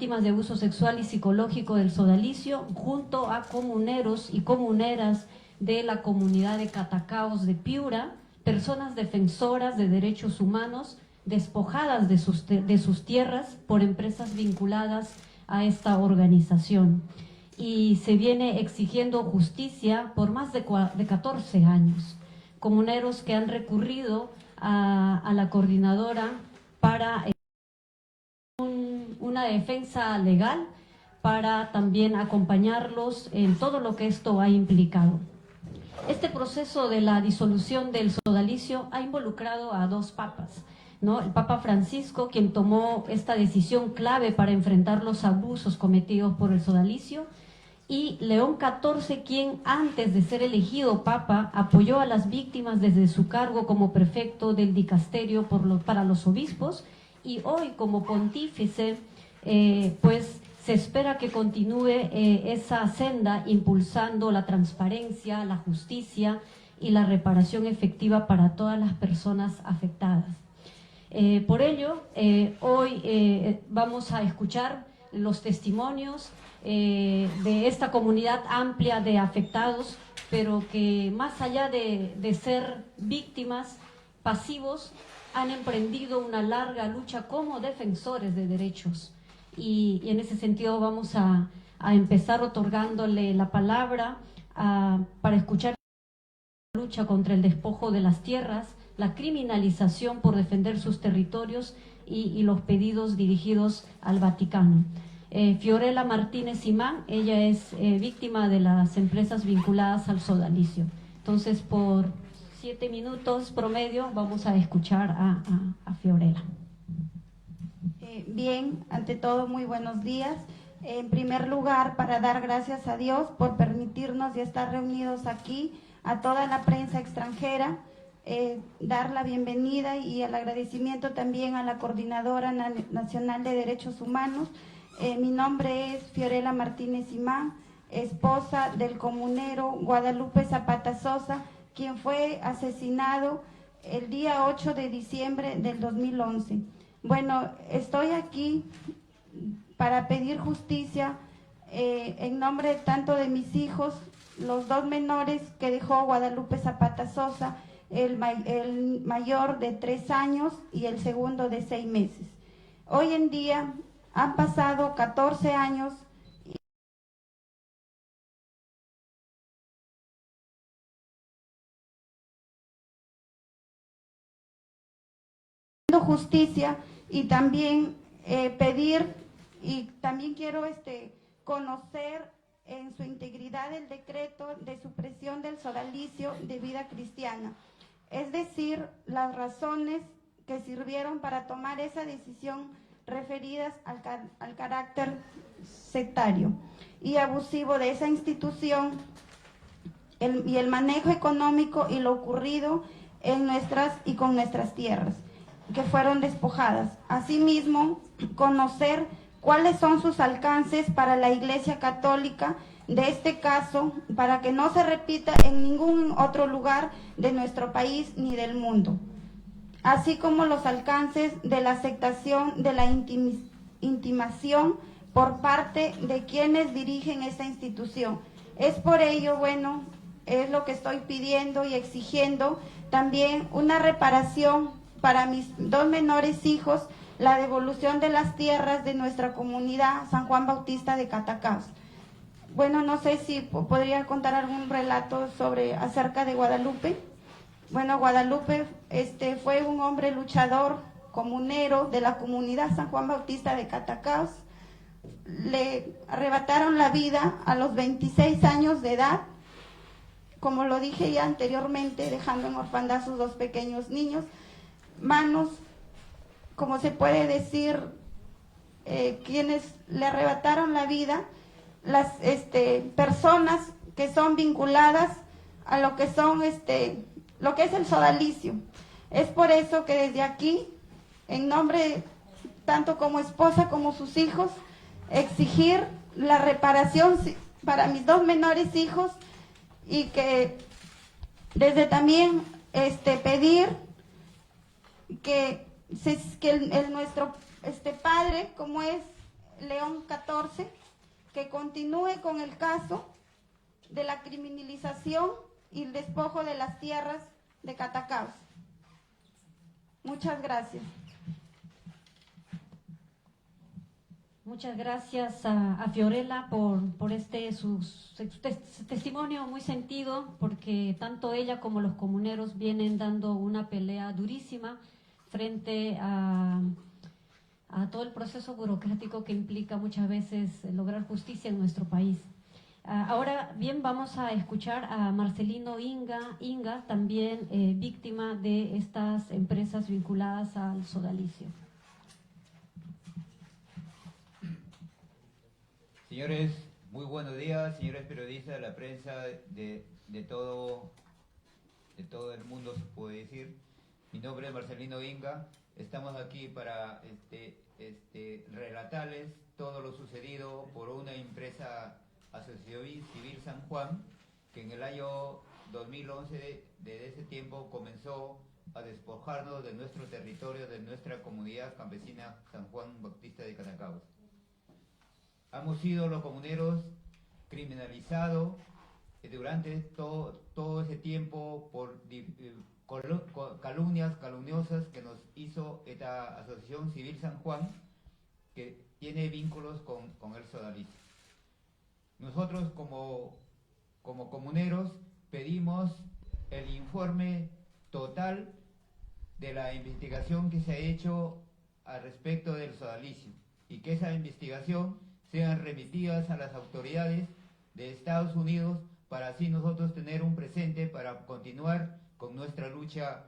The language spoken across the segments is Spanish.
víctimas de abuso sexual y psicológico del sodalicio, junto a comuneros y comuneras de la comunidad de Catacaos de Piura, personas defensoras de derechos humanos despojadas de sus tierras por empresas vinculadas a esta organización. Y se viene exigiendo justicia por más de 14 años. Comuneros que han recurrido a la coordinadora para una defensa legal, para también acompañarlos en todo lo que esto ha implicado. Este proceso de la disolución del sodalicio ha involucrado a dos papas, ¿no? El Papa Francisco, quien tomó esta decisión clave para enfrentar los abusos cometidos por el sodalicio, y León XIV, quien antes de ser elegido Papa apoyó a las víctimas desde su cargo como prefecto del dicasterio para los obispos, y hoy como pontífice pues se espera que continúe esa senda impulsando la transparencia, la justicia y la reparación efectiva para todas las personas afectadas. Por ello, hoy vamos a escuchar los testimonios de esta comunidad amplia de afectados, pero que más allá de ser víctimas pasivos, han emprendido una larga lucha como defensores de derechos. Y en ese sentido vamos a empezar otorgándole la palabra para escuchar la lucha contra el despojo de las tierras, la criminalización por defender sus territorios y los pedidos dirigidos al Vaticano. Fiorella Martínez Imán, ella es víctima de las empresas vinculadas al sodalicio. Entonces, por 7 minutos promedio vamos a escuchar a Fiorella. Bien, ante todo muy buenos días. En primer lugar, para dar gracias a Dios por permitirnos y estar reunidos aquí, a toda la prensa extranjera, dar la bienvenida y el agradecimiento también a la Coordinadora Nacional de Derechos Humanos. Mi nombre es Fiorella Martínez Imán, esposa del comunero Guadalupe Zapata Sosa, quien fue asesinado el día 8 de diciembre del 2011. Bueno, estoy aquí para pedir justicia en nombre tanto de mis hijos, los 2 menores que dejó Guadalupe Zapata Sosa, el mayor de 3 años y el segundo de 6 meses. Hoy en día han pasado 14 años justicia y también pedir, y también quiero conocer en su integridad el decreto de supresión del sodalicio de vida cristiana, es decir, las razones que sirvieron para tomar esa decisión referidas al carácter sectario y abusivo de esa institución y el manejo económico y lo ocurrido en nuestras y con nuestras tierras que fueron despojadas. Asimismo, conocer cuáles son sus alcances para la Iglesia Católica de este caso, para que no se repita en ningún otro lugar de nuestro país ni del mundo, así como los alcances de la aceptación de la intimación por parte de quienes dirigen esta institución. Es por ello, bueno, es lo que estoy pidiendo y exigiendo también una reparación para mis 2 menores hijos, la devolución de las tierras de nuestra comunidad San Juan Bautista de Catacaos. Bueno, no sé si podría contar algún relato acerca de Guadalupe. Bueno, Guadalupe fue un hombre luchador, comunero de la comunidad San Juan Bautista de Catacaos. Le arrebataron la vida a los 26 años de edad, como lo dije ya anteriormente, dejando en orfandad a sus 2 pequeños niños. Manos, como se puede decir, quienes le arrebataron la vida, las personas que son vinculadas a lo que son lo que es el sodalicio. Es por eso que desde aquí, en nombre tanto como esposa como sus hijos, exigir la reparación para mis 2 menores hijos, y que desde también pedir que nuestro padre, como es León 2014 que continúe con el caso de la criminalización y el despojo de las tierras de Catacaos. Muchas gracias. Muchas gracias a Fiorella por su testimonio muy sentido, porque tanto ella como los comuneros vienen dando una pelea durísima frente a todo el proceso burocrático que implica muchas veces lograr justicia en nuestro país. Ahora bien, vamos a escuchar a Marcelino Inga, también víctima de estas empresas vinculadas al sodalicio. Señores, muy buenos días, señores periodistas de la prensa de todo el mundo, se puede decir. Mi nombre es Marcelino Inga. Estamos aquí para relatarles todo lo sucedido por una empresa Asociación Civil San Juan, que en el año 2011, desde ese tiempo, comenzó a despojarnos de nuestro territorio, de nuestra comunidad campesina San Juan Bautista de Catacaos. Hemos sido los comuneros criminalizados durante todo ese tiempo por calumnias calumniosas que nos hizo esta Asociación Civil San Juan, que tiene vínculos con el sodalicio. Nosotros como comuneros pedimos el informe total de la investigación que se ha hecho al respecto del sodalicio y que esa investigación sean remitidas a las autoridades de Estados Unidos para así nosotros tener un presente para continuar con nuestra lucha,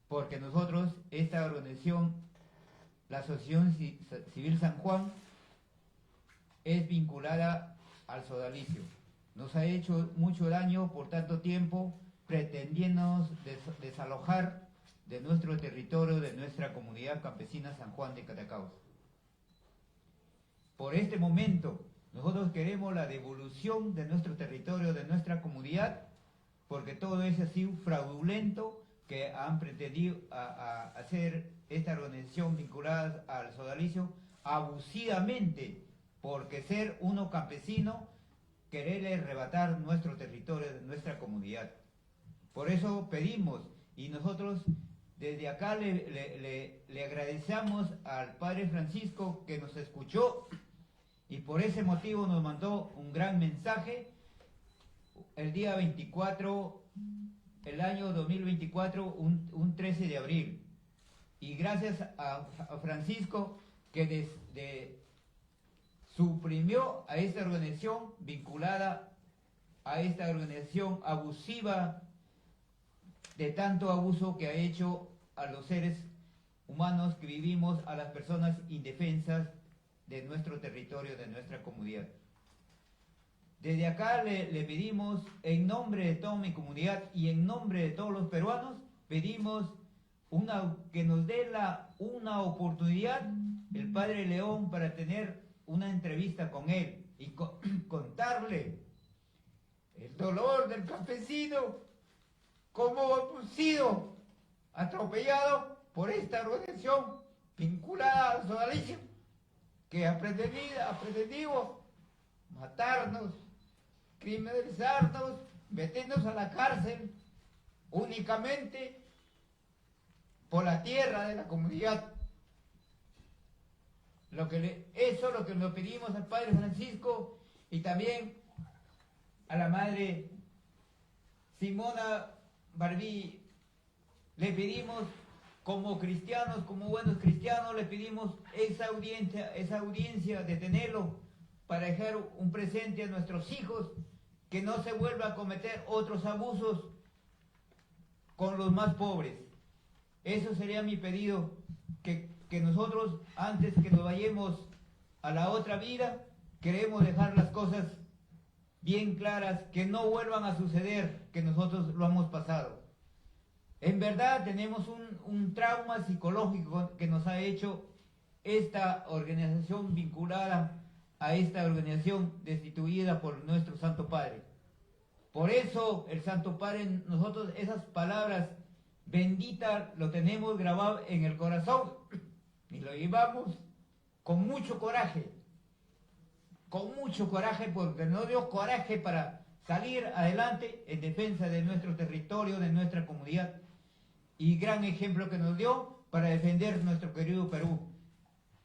porque nosotros, esta organización, la Asociación Civil San Juan, es vinculada al sodalicio. Nos ha hecho mucho daño por tanto tiempo, pretendiéndonos desalojar de nuestro territorio, de nuestra comunidad campesina San Juan de Catacaos. Por este momento, nosotros queremos la devolución de nuestro territorio, de nuestra comunidad, porque todo es así fraudulento que han pretendido hacer esta organización vinculada al sodalicio abusivamente, porque ser uno campesino, quererle arrebatar nuestro territorio, de nuestra comunidad. Por eso pedimos, y nosotros desde acá le agradecemos al Padre Francisco que nos escuchó, y por ese motivo nos mandó un gran mensaje el día 24, el año 2024, un 13 de abril. Y gracias a Francisco que suprimió a esta organización vinculada a esta organización abusiva, de tanto abuso que ha hecho a los seres humanos que vivimos, a las personas indefensas de nuestro territorio, de nuestra comunidad. Desde acá le pedimos, en nombre de toda mi comunidad y en nombre de todos los peruanos, pedimos que nos dé una oportunidad el Padre León para tener una entrevista con él y contarle el dolor del campesino, cómo hemos sido atropellados por esta organización vinculada al sodalicio, que ha pretendido matarnos, criminalizarnos, meternos a la cárcel únicamente por la tierra de la comunidad. Eso es lo que le pedimos al Padre Francisco y también a la Madre Simona Barbí. Le pedimos, como cristianos, como buenos cristianos, le pedimos esa audiencia de tenerlo para dejar un presente a nuestros hijos, que no se vuelva a cometer otros abusos con los más pobres. Eso sería mi pedido, que nosotros, antes que nos vayamos a la otra vida, queremos dejar las cosas bien claras, que no vuelvan a suceder, que nosotros lo hemos pasado. En verdad tenemos un trauma psicológico que nos ha hecho esta organización vinculada a esta organización destituida por nuestro Santo Padre. Por eso el Santo Padre, nosotros esas palabras benditas lo tenemos grabado en el corazón y lo llevamos con mucho coraje, con mucho coraje, porque nos dio coraje para salir adelante en defensa de nuestro territorio, de nuestra comunidad, y gran ejemplo que nos dio para defender nuestro querido Perú.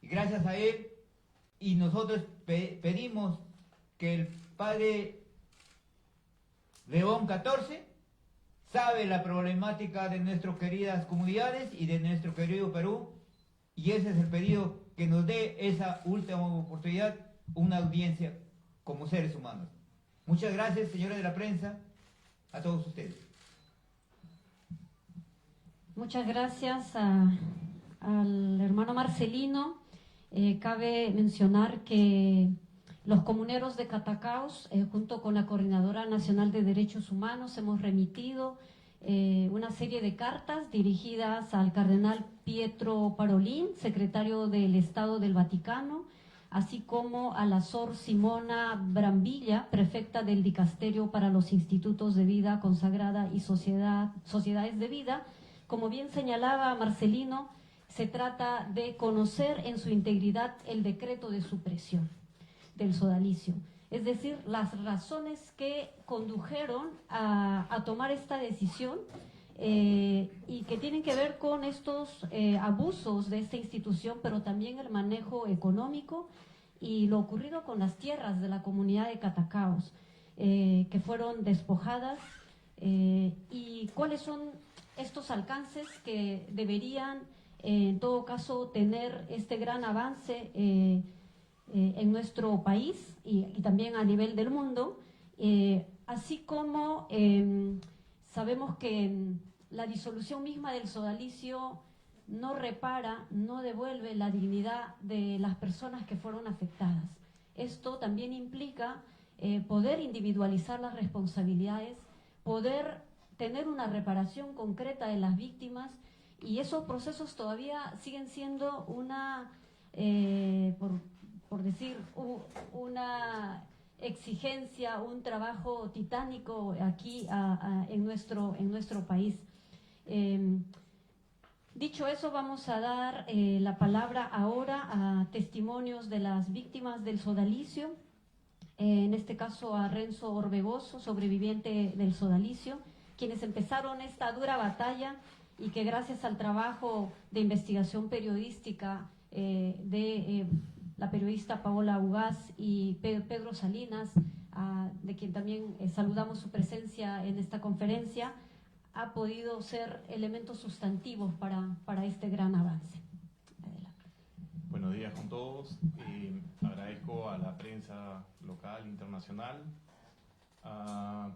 Y gracias a él, y nosotros pedimos que el padre León XIV sabe la problemática de nuestras queridas comunidades y de nuestro querido Perú, y ese es el pedido, que nos dé esa última oportunidad, una audiencia como seres humanos. Muchas gracias, señores de la prensa, a todos ustedes. Muchas gracias al hermano Marcelino. Cabe mencionar que los comuneros de Catacaos, junto con la Coordinadora Nacional de Derechos Humanos, hemos remitido una serie de cartas dirigidas al cardenal Pietro Parolin, secretario del Estado del Vaticano, así como a la Sor Simona Brambilla, prefecta del Dicasterio para los Institutos de Vida Consagrada y Sociedades de Vida. Como bien señalaba Marcelino, se trata de conocer en su integridad el decreto de supresión del sodalicio, es decir, las razones que condujeron a tomar esta decisión y que tienen que ver con estos abusos de esta institución, pero también el manejo económico y lo ocurrido con las tierras de la comunidad de Catacaos, que fueron despojadas, y cuáles son estos alcances que deberían, en todo caso, tener este gran avance en nuestro país y también a nivel del mundo, así como sabemos que la disolución misma del sodalicio no repara, no devuelve la dignidad de las personas que fueron afectadas. Esto también implica poder individualizar las responsabilidades, poder tener una reparación concreta de las víctimas, y esos procesos todavía siguen siendo una, por decir, una exigencia, un trabajo titánico aquí en nuestro país. Dicho eso, vamos a dar la palabra ahora a testimonios de las víctimas del sodalicio, en este caso a Renzo Orbegoso, sobreviviente del sodalicio, quienes empezaron esta dura batalla y que gracias al trabajo de investigación periodística de la periodista Paola Ugaz y Pedro Salinas, de quien también saludamos su presencia en esta conferencia, ha podido ser elementos sustantivos para este gran avance. Adelante. Buenos días con todos. Agradezco a la prensa local, internacional, a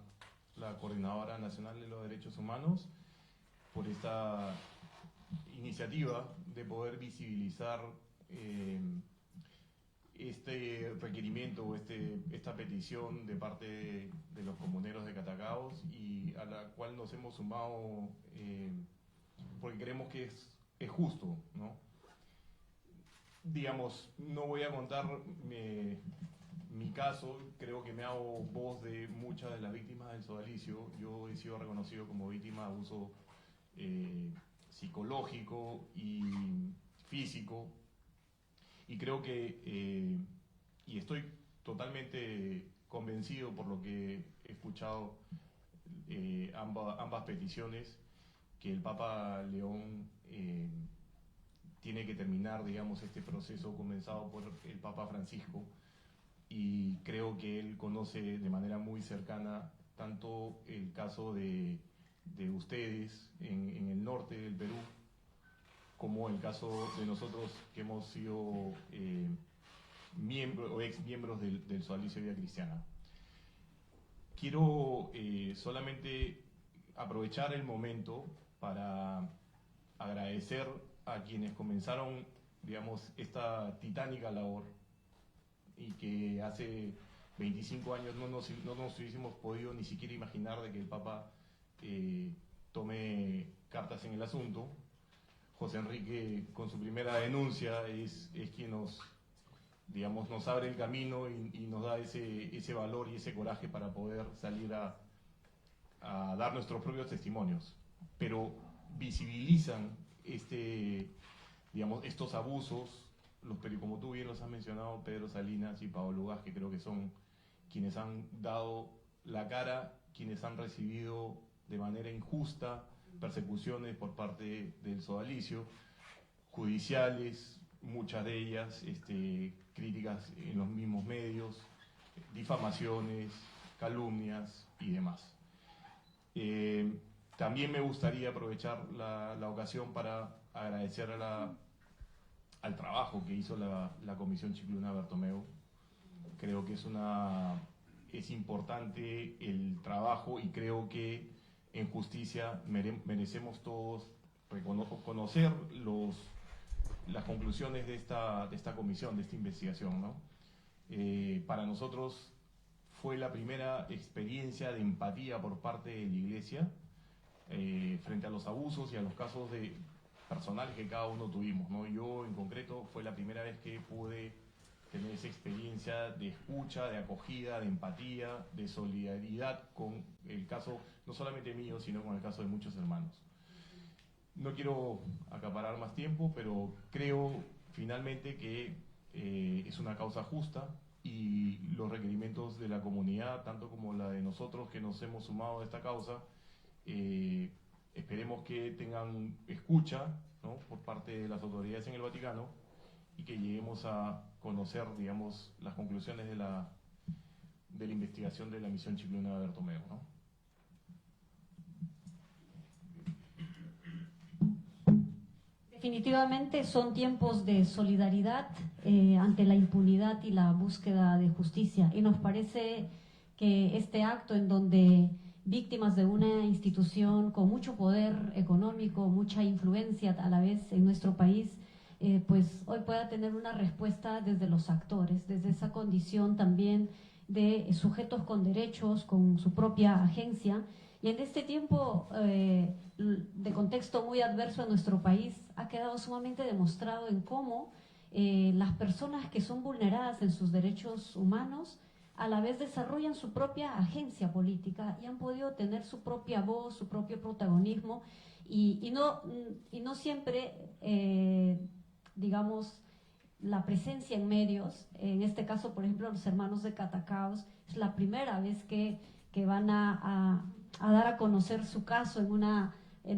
la Coordinadora Nacional de los Derechos Humanos por esta iniciativa de poder visibilizar este requerimiento o esta petición de parte de los comuneros de Catacaos, y a la cual nos hemos sumado porque creemos que es justo, ¿no? Digamos, no voy a contar mi caso, creo que me hago voz de muchas de las víctimas del sodalicio. Yo he sido reconocido como víctima de abuso psicológico y físico, y creo que, y estoy totalmente convencido por lo que he escuchado ambas peticiones, que el Papa León tiene que terminar, digamos, este proceso comenzado por el Papa Francisco, y creo que él conoce de manera muy cercana tanto el caso de ustedes en el norte del Perú, como el caso de nosotros que hemos sido miembros o ex miembros del Sodalicio Vida Cristiana. Quiero solamente aprovechar el momento para agradecer a quienes comenzaron, digamos, esta titánica labor, y que hace 25 años no nos hubiésemos podido ni siquiera imaginar de que el Papa tome cartas en el asunto. José Enrique, con su primera denuncia, es quien nos abre el camino y nos da ese valor y ese coraje para poder salir a dar nuestros propios testimonios. Pero visibilizan estos abusos como tú bien los has mencionado, Pedro Salinas y Paolo Ugaz, que creo que son quienes han dado la cara, quienes han recibido de manera injusta persecuciones por parte del sodalicio, judiciales, muchas de ellas críticas en los mismos medios, difamaciones, calumnias y demás. También me gustaría aprovechar la ocasión para agradecer al trabajo que hizo la Comisión Chicluna Bertomeu. Creo que es importante el trabajo y creo que en justicia merecemos todos conocer las conclusiones de esta comisión, de esta investigación, ¿no? Para nosotros fue la primera experiencia de empatía por parte de la Iglesia frente a los abusos y a los casos personales que cada uno tuvimos, ¿no? Yo en concreto fue la primera vez que pude tener esa experiencia de escucha, de acogida, de empatía, de solidaridad con el caso, no solamente mío, sino con el caso de muchos hermanos. No quiero acaparar más tiempo, pero creo finalmente que es una causa justa y los requerimientos de la comunidad, tanto como la de nosotros que nos hemos sumado a esta causa, esperemos que tengan escucha, ¿no?, por parte de las autoridades en el Vaticano y que lleguemos a conocer, digamos, las conclusiones de la investigación de la misión chicluna de Bertomeu, ¿no? Definitivamente son tiempos de solidaridad ante la impunidad y la búsqueda de justicia. Y nos parece que este acto en donde víctimas de una institución con mucho poder económico, mucha influencia a la vez en nuestro país, pues hoy pueda tener una respuesta desde los actores, desde esa condición también de sujetos con derechos, con su propia agencia. Y en este tiempo de contexto muy adverso en nuestro país, ha quedado sumamente demostrado en cómo las personas que son vulneradas en sus derechos humanos a la vez desarrollan su propia agencia política y han podido tener su propia voz, su propio protagonismo y no siempre, digamos, la presencia en medios. En este caso, por ejemplo, los hermanos de Catacaos, es la primera vez que van a dar a conocer su caso en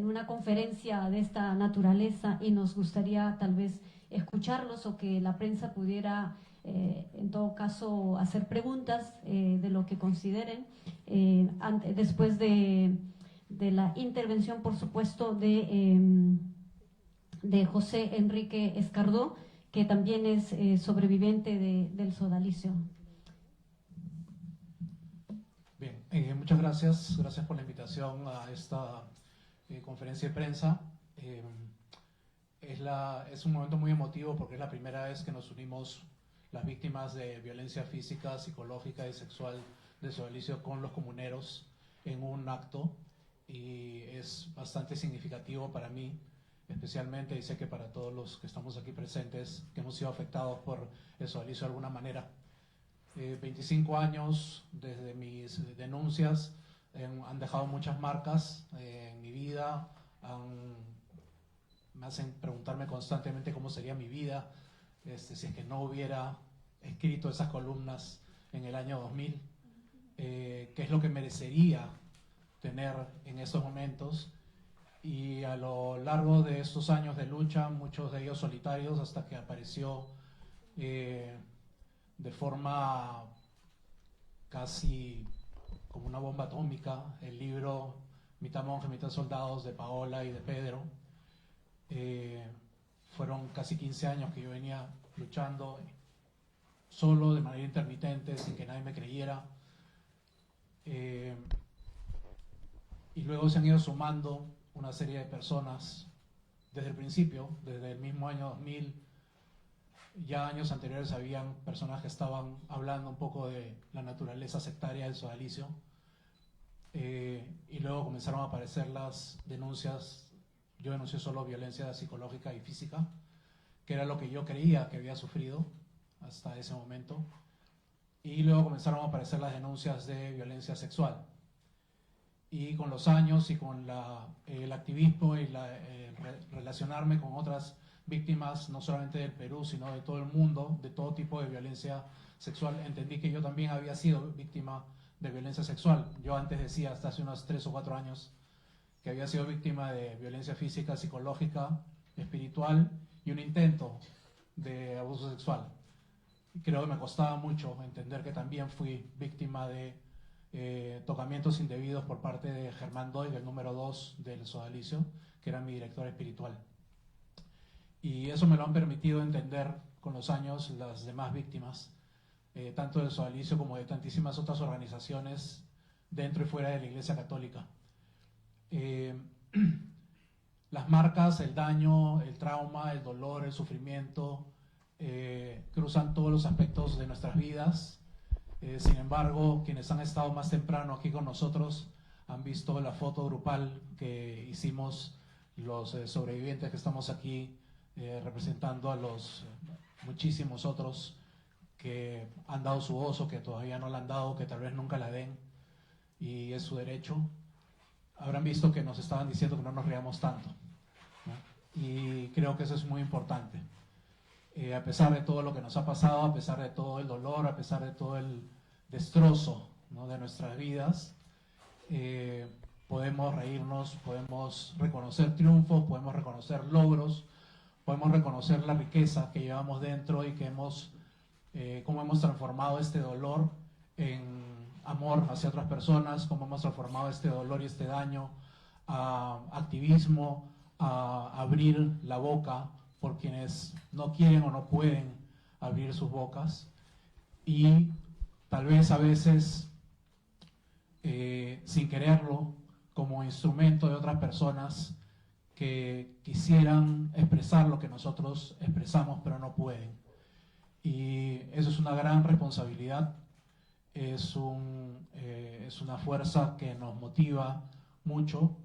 una conferencia de esta naturaleza, y nos gustaría tal vez escucharlos o que la prensa pudiera en todo caso hacer preguntas de lo que consideren después de la intervención, por supuesto, de José Enrique Escardó, que también es sobreviviente del sodalicio. Bien, muchas gracias. Gracias por la invitación a esta conferencia de prensa. Es un momento muy emotivo porque es la primera vez que nos unimos las víctimas de violencia física, psicológica y sexual de sodalicio con los comuneros en un acto, y es bastante significativo para mí, especialmente, y sé que para todos los que estamos aquí presentes, que hemos sido afectados por el sodalicio de alguna manera. 25 años desde mis denuncias han dejado muchas marcas en mi vida, me hacen preguntarme constantemente cómo sería mi vida si es que no hubiera escrito esas columnas en el año 2000, qué es lo que merecería tener en esos momentos. Y a lo largo de estos años de lucha, muchos de ellos solitarios, hasta que apareció de forma casi como una bomba atómica el libro Mitad monje, mitad soldados, de Paola y de Pedro. Fueron casi 15 años que yo venía luchando solo, de manera intermitente, sin que nadie me creyera. Y luego se han ido sumando una serie de personas desde el principio, desde el mismo año 2000. Ya años anteriores habían personas que estaban hablando un poco de la naturaleza sectaria del sodalicio, y luego comenzaron a aparecer las denuncias. Yo denuncié solo violencia psicológica y física, que era lo que yo creía que había sufrido hasta ese momento, y luego comenzaron a aparecer las denuncias de violencia sexual. Y con los años y con el activismo y relacionarme con otras víctimas no solamente del Perú, sino de todo el mundo, de todo tipo de violencia sexual. Entendí que yo también había sido víctima de violencia sexual. Yo antes decía, hasta hace unos 3 o 4 años, que había sido víctima de violencia física, psicológica, espiritual y un intento de abuso sexual. Y creo que me costaba mucho entender que también fui víctima de tocamientos indebidos por parte de Germán Doig, el número 2 del Sodalicio, que era mi director espiritual. Y eso me lo han permitido entender con los años las demás víctimas, tanto del Sodalicio como de tantísimas otras organizaciones dentro y fuera de la Iglesia Católica. Las marcas, el daño, el trauma, el dolor, el sufrimiento, cruzan todos los aspectos de nuestras vidas. Sin embargo, quienes han estado más temprano aquí con nosotros han visto la foto grupal que hicimos los sobrevivientes que estamos aquí representando a los muchísimos otros que han dado su voz o que todavía no la han dado, que tal vez nunca la den, y es su derecho. Habrán visto que nos estaban diciendo que no nos riamos tanto, ¿no? Y creo que eso es muy importante. A pesar de todo lo que nos ha pasado, a pesar de todo el dolor, a pesar de todo el destrozo, ¿no?, de nuestras vidas, podemos reírnos, podemos reconocer triunfos, podemos reconocer logros, podemos reconocer la riqueza que llevamos dentro y que cómo hemos transformado este dolor en amor hacia otras personas, cómo hemos transformado este dolor y este daño a activismo, a abrir la boca por quienes no quieren o no pueden abrir sus bocas, y tal vez a veces sin quererlo, como instrumento de otras personas que quisieran expresar lo que nosotros expresamos pero no pueden. Y eso es una gran responsabilidad, es una fuerza que nos motiva mucho,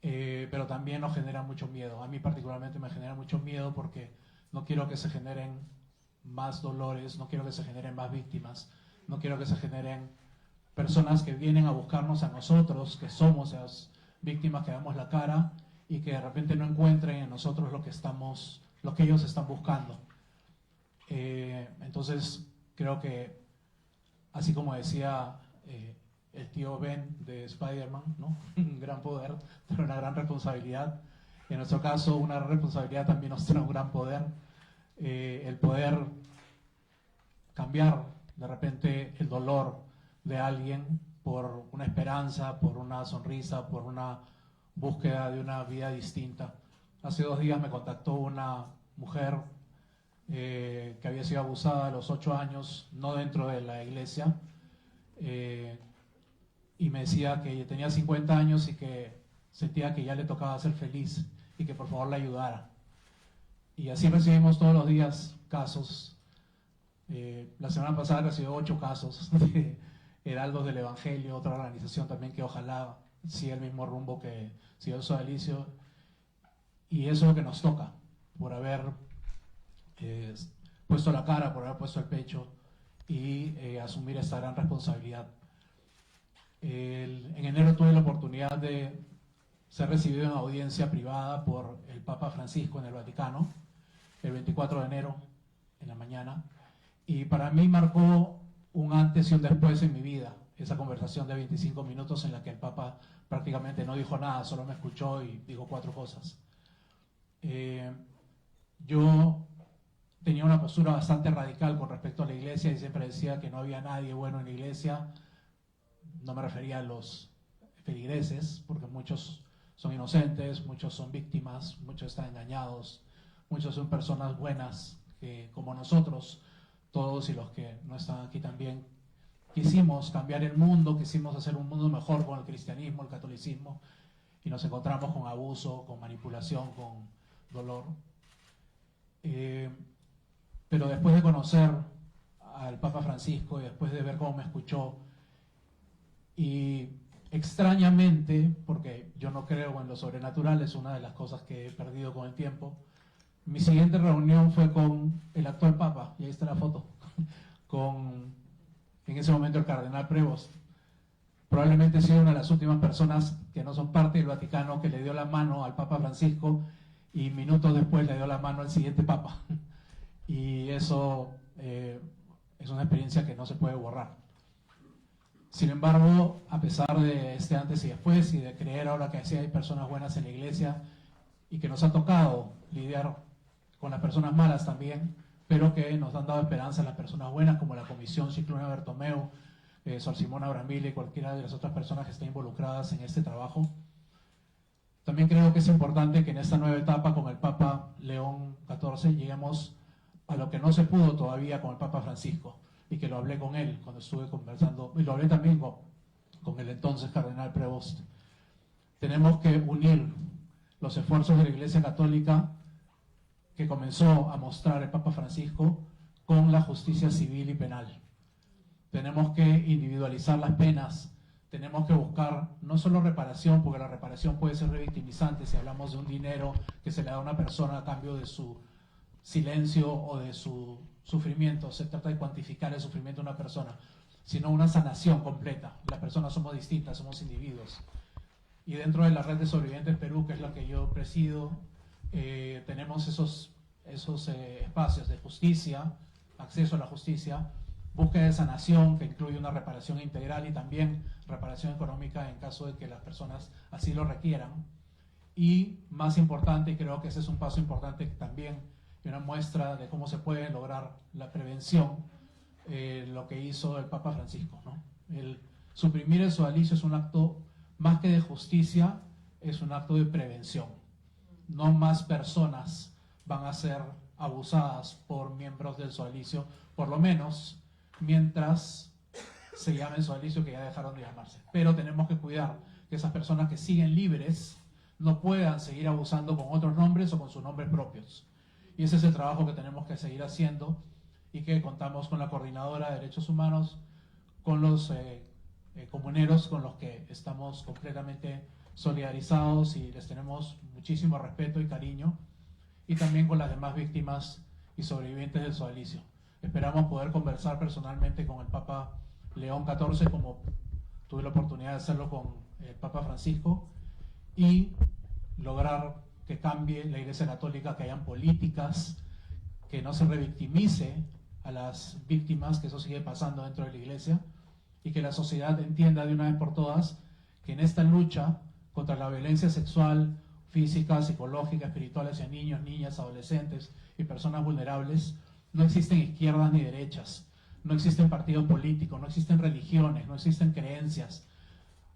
pero también nos genera mucho miedo. A mí particularmente me genera mucho miedo porque no quiero que se generen más dolores, no quiero que se generen más víctimas, no quiero que se generen personas que vienen a buscarnos a nosotros, que somos las víctimas que damos la cara, y que de repente no encuentren en nosotros lo que ellos están buscando. Entonces creo que, así como decía el tío Ben de Spider-Man, ¿no? Un gran poder, pero una gran responsabilidad. En nuestro caso, una responsabilidad también nos trae un gran poder. El poder cambiar de repente el dolor de alguien por una esperanza, por una sonrisa, por una búsqueda de una vida distinta. Hace 2 días me contactó una mujer que había sido abusada a los 8 años, no dentro de la iglesia, y me decía que tenía 50 años y que sentía que ya le tocaba ser feliz y que por favor la ayudara. Y así recibimos todos los días casos. La semana pasada recibió 8 casos de Heraldos del Evangelio, otra organización también que ojalá siga el mismo rumbo que siguió Sodalicio. Y eso es lo que nos toca, por haber puesto la cara, por haber puesto el pecho y asumir esta gran responsabilidad. En enero tuve la oportunidad de ser recibido en audiencia privada por el Papa Francisco en el Vaticano, el 24 de enero, en la mañana, y para mí marcó un antes y un después en mi vida, esa conversación de 25 minutos en la que el Papa prácticamente no dijo nada, solo me escuchó y dijo 4 cosas. Yo tenía una postura bastante radical con respecto a la iglesia y siempre decía que no había nadie bueno en la iglesia. No me refería a los feligreses, porque muchos son inocentes, muchos son víctimas, muchos están engañados, muchos son personas buenas que, como nosotros, todos y los que no están aquí también, quisimos cambiar el mundo, quisimos hacer un mundo mejor con el cristianismo, el catolicismo, y nos encontramos con abuso, con manipulación, con dolor. Pero después de conocer al Papa Francisco y después de ver cómo me escuchó, y extrañamente, porque yo no creo en lo sobrenatural, es una de las cosas que he perdido con el tiempo, mi siguiente reunión fue con el actual Papa, y ahí está la foto, con en ese momento el cardenal Prevost. Probablemente he sido una de las últimas personas que no son parte del Vaticano que le dio la mano al Papa Francisco y minutos después le dio la mano al siguiente papa. Y eso es una experiencia que no se puede borrar. Sin embargo, a pesar de este antes y después, y de creer ahora que sí hay personas buenas en la iglesia, y que nos ha tocado lidiar con las personas malas también, pero que nos han dado esperanza las personas buenas, como la Comisión Cicluna Bertomeu, Sor Simona Brambilla y cualquiera de las otras personas que estén involucradas en este trabajo. También creo que es importante que en esta nueva etapa con el Papa León XIV lleguemos a lo que no se pudo todavía con el Papa Francisco, y que lo hablé con él cuando estuve conversando, y lo hablé también con el entonces Cardenal Prevost. Tenemos que unir los esfuerzos de la Iglesia Católica que comenzó a mostrar el Papa Francisco con la justicia civil y penal. Tenemos que individualizar las penas, tenemos que buscar no solo reparación, porque la reparación puede ser revictimizante si hablamos de un dinero que se le da a una persona a cambio de su silencio o de su sufrimiento. Se trata de cuantificar el sufrimiento de una persona, sino una sanación completa. Las personas somos distintas, somos individuos. Y dentro de la red de sobrevivientes Perú, que es la que yo presido, tenemos esos espacios de justicia, acceso a la justicia, búsqueda de sanación, que incluye una reparación integral y también reparación económica en caso de que las personas así lo requieran. Y más importante, y creo que ese es un paso importante también, y una muestra de cómo se puede lograr la prevención, lo que hizo el Papa Francisco, ¿no? El suprimir el sodalicio es un acto más que de justicia, es un acto de prevención. No más personas van a ser abusadas por miembros del sodalicio, por lo menos mientras se llamen sodalicio, que ya dejaron de llamarse. Pero tenemos que cuidar que esas personas que siguen libres no puedan seguir abusando con otros nombres o con sus nombres propios. Y ese es el trabajo que tenemos que seguir haciendo, y que contamos con la Coordinadora de Derechos Humanos, con los comuneros con los que estamos completamente solidarizados y les tenemos muchísimo respeto y cariño, y también con las demás víctimas y sobrevivientes del sodalicio. Esperamos poder conversar personalmente con el Papa León XIV, como tuve la oportunidad de hacerlo con el Papa Francisco, y lograr que cambie la Iglesia Católica, que hayan políticas, que no se revictimice a las víctimas, que eso sigue pasando dentro de la Iglesia, y que la sociedad entienda de una vez por todas que en esta lucha contra la violencia sexual, física, psicológica, espiritual hacia niños, niñas, adolescentes y personas vulnerables, no existen izquierdas ni derechas, no existen partidos políticos, no existen religiones, no existen creencias.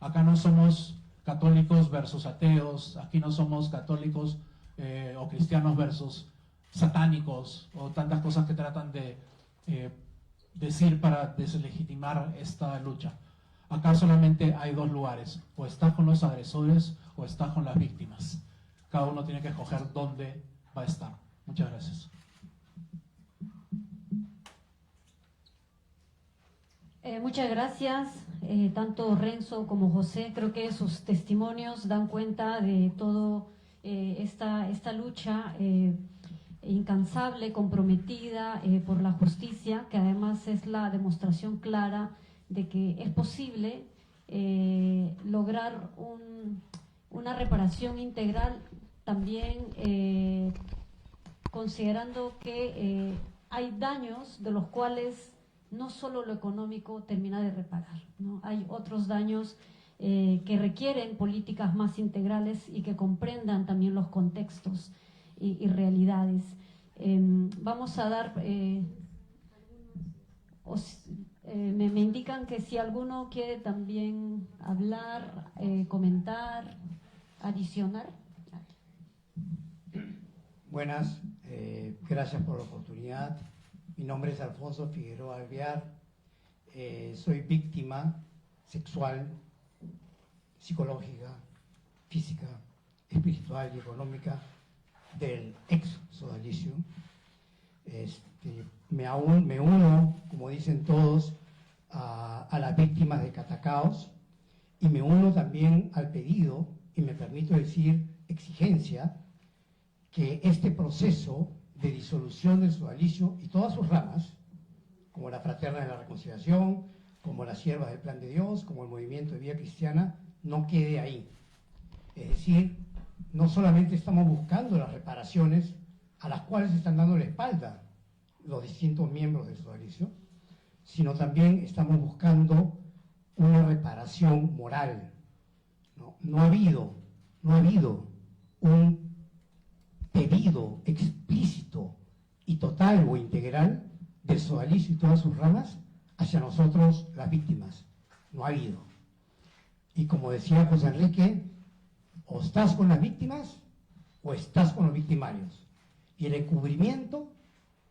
Acá no somos católicos versus ateos, aquí no somos católicos o cristianos versus satánicos, o tantas cosas que tratan de decir para deslegitimar esta lucha. Acá solamente hay dos lugares: o estás con los agresores o estás con las víctimas. Cada uno tiene que escoger dónde va a estar. Muchas gracias. Muchas gracias, tanto Renzo como José. Creo que sus testimonios dan cuenta de todo esta lucha incansable, comprometida por la justicia, que además es la demostración clara de que es posible lograr una reparación integral, también considerando que hay daños de los cuales no solo lo económico termina de reparar, ¿no? Hay otros daños que requieren políticas más integrales y que comprendan también los contextos y realidades. Vamos a dar, me indican que si alguno quiere también hablar, comentar, adicionar. Buenas, gracias por la oportunidad. Mi nombre es Alfonso Figueroa Alvear, soy víctima sexual, psicológica, física, espiritual y económica del ex sodalicio. Me uno, como dicen todos, a las víctimas de Catacaos, y me uno también al pedido, y me permito decir exigencia, que este proceso de disolución del sodalicio y todas sus ramas, como la Fraterna de la Reconciliación, como las Siervas del Plan de Dios, como el Movimiento de Vida Cristiana, no quede ahí. Es decir, no solamente estamos buscando las reparaciones a las cuales están dando la espalda los distintos miembros del sodalicio, sino también estamos buscando una reparación moral. No ha habido un pedido explícito y total o integral del sodalicio y todas sus ramas hacia nosotros, las víctimas. No ha habido. Y como decía José Enrique, o estás con las víctimas o estás con los victimarios. Y el encubrimiento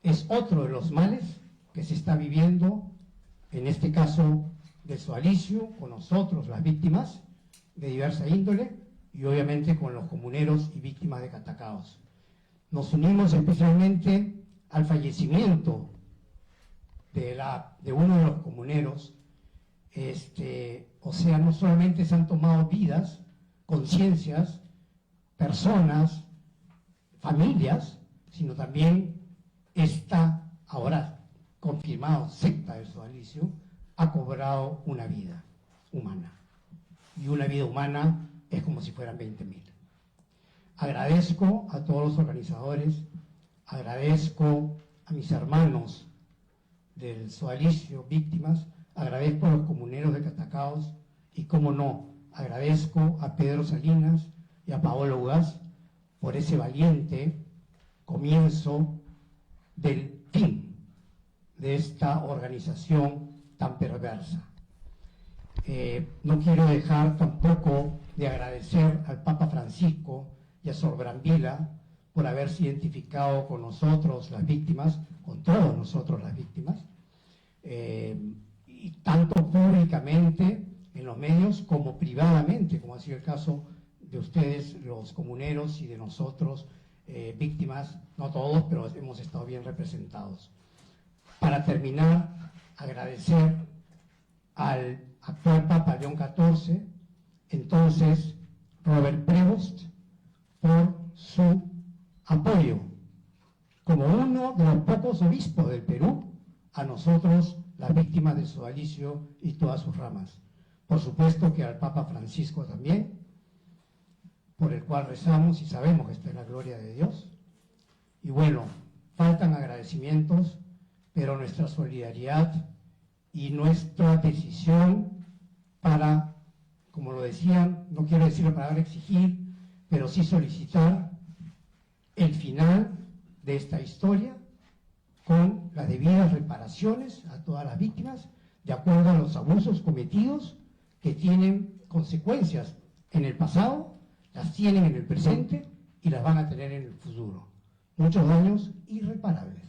es otro de los males que se está viviendo, en este caso del sodalicio, con nosotros, las víctimas de diversa índole, y obviamente con los comuneros y víctimas de Catacaos. Nos unimos especialmente al fallecimiento de uno de los comuneros. O sea, no solamente se han tomado vidas, conciencias, personas, familias, sino también esta, ahora confirmado, secta del sodalicio, ha cobrado una vida humana. Y una vida humana es como si fueran 20.000. Agradezco a todos los organizadores, agradezco a mis hermanos del sodalicio, víctimas, agradezco a los comuneros de Catacaos y, como no, agradezco a Pedro Salinas y a Paolo Ugaz por ese valiente comienzo del fin de esta organización tan perversa. No quiero dejar tampoco de agradecer al Papa Francisco y a Sor Brambila por haberse identificado con nosotros las víctimas, con todos nosotros las víctimas, y tanto públicamente en los medios como privadamente, como ha sido el caso de ustedes, los comuneros, y de nosotros, víctimas, no todos, pero hemos estado bien representados. Para terminar, agradecer al actual Papa León XIV, entonces Robert Prevost, por su apoyo como uno de los pocos obispos del Perú a nosotros, las víctimas del sodalicio y todas sus ramas. Por supuesto que al Papa Francisco también, por el cual rezamos y sabemos que está en la gloria de Dios. Y bueno, faltan agradecimientos, pero nuestra solidaridad y nuestra decisión para, como lo decían, no quiero decir la palabra exigir, pero sí solicitar el final de esta historia con las debidas reparaciones a todas las víctimas, de acuerdo a los abusos cometidos que tienen consecuencias en el pasado, las tienen en el presente y las van a tener en el futuro. Muchos daños irreparables.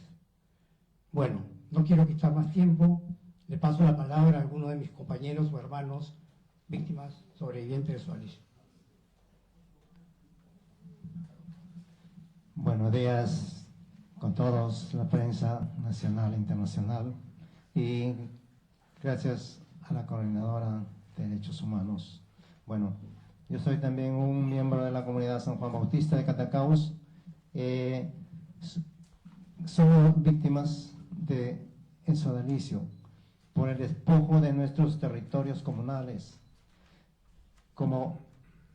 Bueno, no quiero quitar más tiempo, le paso la palabra a alguno de mis compañeros o hermanos víctimas sobrevivientes de sodalicio. Buenos días con todos, la prensa nacional e internacional, y gracias a la Coordinadora de Derechos Humanos. Bueno, yo soy también un miembro de la comunidad San Juan Bautista de Catacaos. Somos víctimas del sodalicio por el despojo de nuestros territorios comunales. Como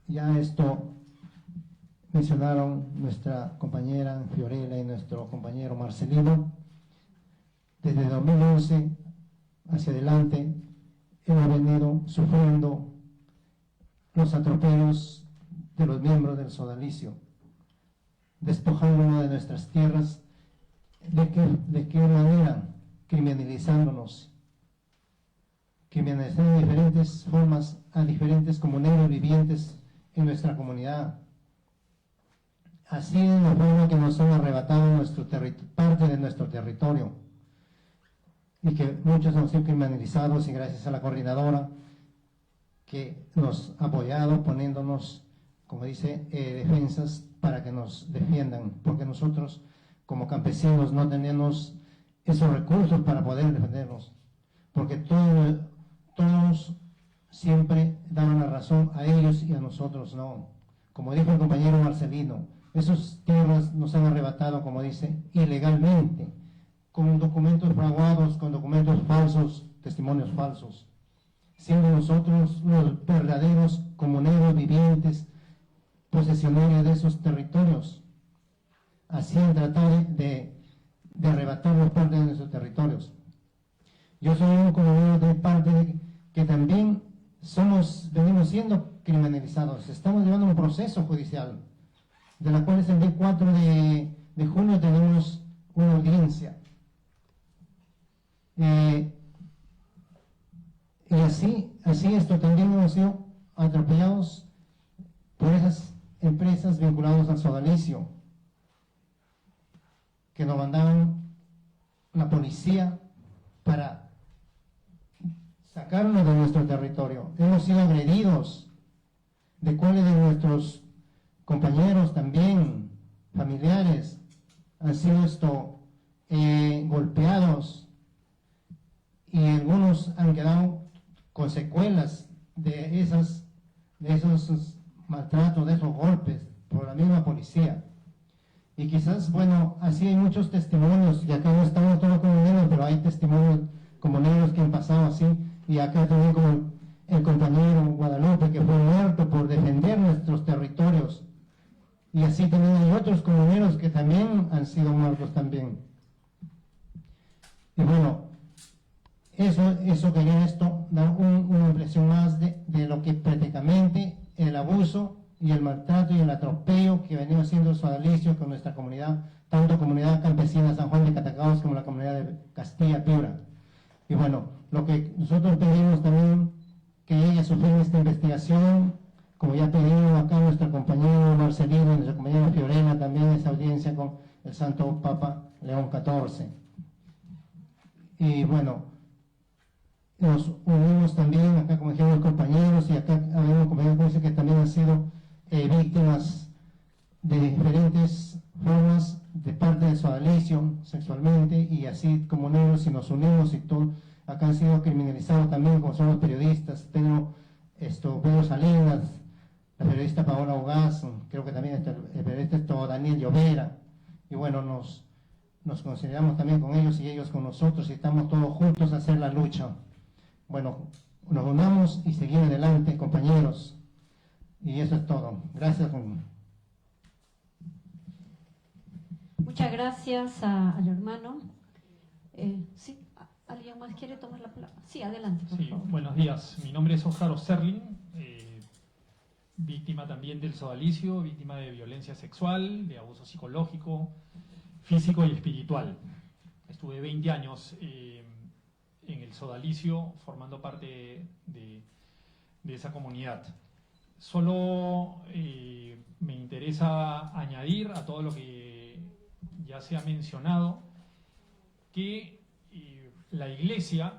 ya esto mencionaron nuestra compañera Fiorella y nuestro compañero Marcelino, desde 2011 hacia adelante hemos venido sufriendo los atropellos de los miembros del sodalicio, despojándonos de nuestras tierras. ¿De qué manera? Criminalizándonos, criminalizando de diferentes formas a diferentes comuneros vivientes en nuestra comunidad. Así de la forma que nos han arrebatado parte de nuestro territorio, y que muchos han sido criminalizados, y gracias a la Coordinadora que nos ha apoyado poniéndonos, como dice, defensas para que nos defiendan, porque nosotros como campesinos no tenemos esos recursos para poder defendernos, porque todos siempre daban la razón a ellos y a nosotros no. Como dijo el compañero Marcelino, esas tierras nos han arrebatado, como dice, ilegalmente, con documentos fraguados, con documentos falsos, testimonios falsos, siendo nosotros los verdaderos comuneros vivientes posesionario de esos territorios, así en tratar de arrebatarnos parte de nuestros territorios. Yo soy un comunero de parte que también venimos siendo criminalizados. Estamos llevando un proceso judicial, de la cual el día 4 de junio tenemos una audiencia. Y así esto también hemos sido atropellados por esas empresas vinculadas al sodalicio, que nos mandaban la policía para sacarnos de nuestro territorio. Hemos sido agredidos, de cuáles de nuestros compañeros también, familiares, han sido golpeados, y algunos han quedado con secuelas de esos maltratos, de esos golpes por la misma policía. Y quizás, bueno, así hay muchos testimonios, y acá no estamos todos como negros, pero hay testimonios como negros que han pasado así, y acá también como el compañero Guadalupe, que fue muerto por defender nuestros territorios, y así también hay otros comuneros que también han sido muertos también. Y bueno, eso quería dar una impresión más de lo que prácticamente el abuso y el maltrato y el atropello que venía haciendo el sodalicio con nuestra comunidad, tanto comunidad campesina San Juan de Catacaos como la comunidad de Castilla Piura. Y bueno, lo que nosotros pedimos también, que ella sufriera esta investigación, como ya pedimos acá nuestro compañero Marcelino, nuestra compañera Fiorena, también esa audiencia con el Santo Papa León XIV. Y bueno, nos unimos también acá, como dijeron los compañeros, y acá habemos compañeros que también han sido víctimas de diferentes formas de parte del sodalicio sexualmente, y así como negros, y nos unimos y todo, acá han sido criminalizados también, como son los periodistas, Pedro Salinas, la periodista Paola Ugaz, creo que también el periodista Daniel Llovera, y bueno, nos consideramos también con ellos y ellos con nosotros, y estamos todos juntos a hacer la lucha. Bueno, nos unamos y seguir adelante, compañeros. Y eso es todo. Gracias. Muchas gracias al hermano. Sí, ¿alguien más quiere tomar la palabra? Sí, adelante, por favor. Buenos días. Mi nombre es Óscar Serling, víctima también del sodalicio, víctima de violencia sexual, de abuso psicológico, físico y espiritual. Estuve 20 años en el sodalicio, formando parte de esa comunidad. Solo me interesa añadir a todo lo que ya se ha mencionado que la Iglesia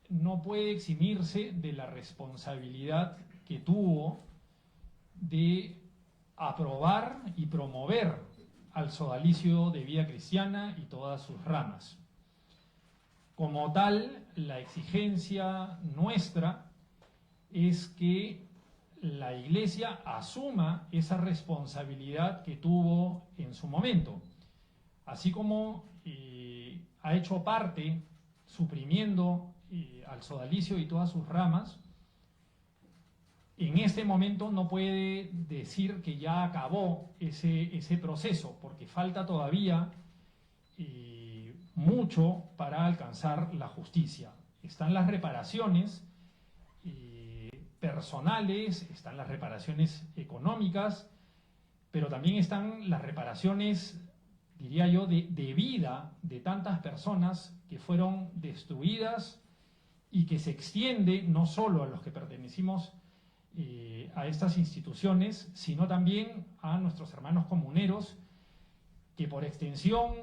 no puede eximirse de la responsabilidad que tuvo de aprobar y promover al sodalicio de vida cristiana y todas sus ramas. Como tal, la exigencia nuestra es que la Iglesia asuma esa responsabilidad que tuvo en su momento, así como ha hecho parte suprimiendo al sodalicio y todas sus ramas. En este momento no puede decir que ya acabó ese proceso, porque falta todavía mucho para alcanzar la justicia. Están las reparaciones personales, están las reparaciones económicas, pero también están las reparaciones, diría yo, de vida de tantas personas que fueron destruidas y que se extiende no solo a los que pertenecimos a estas instituciones, sino también a nuestros hermanos comuneros que por extensión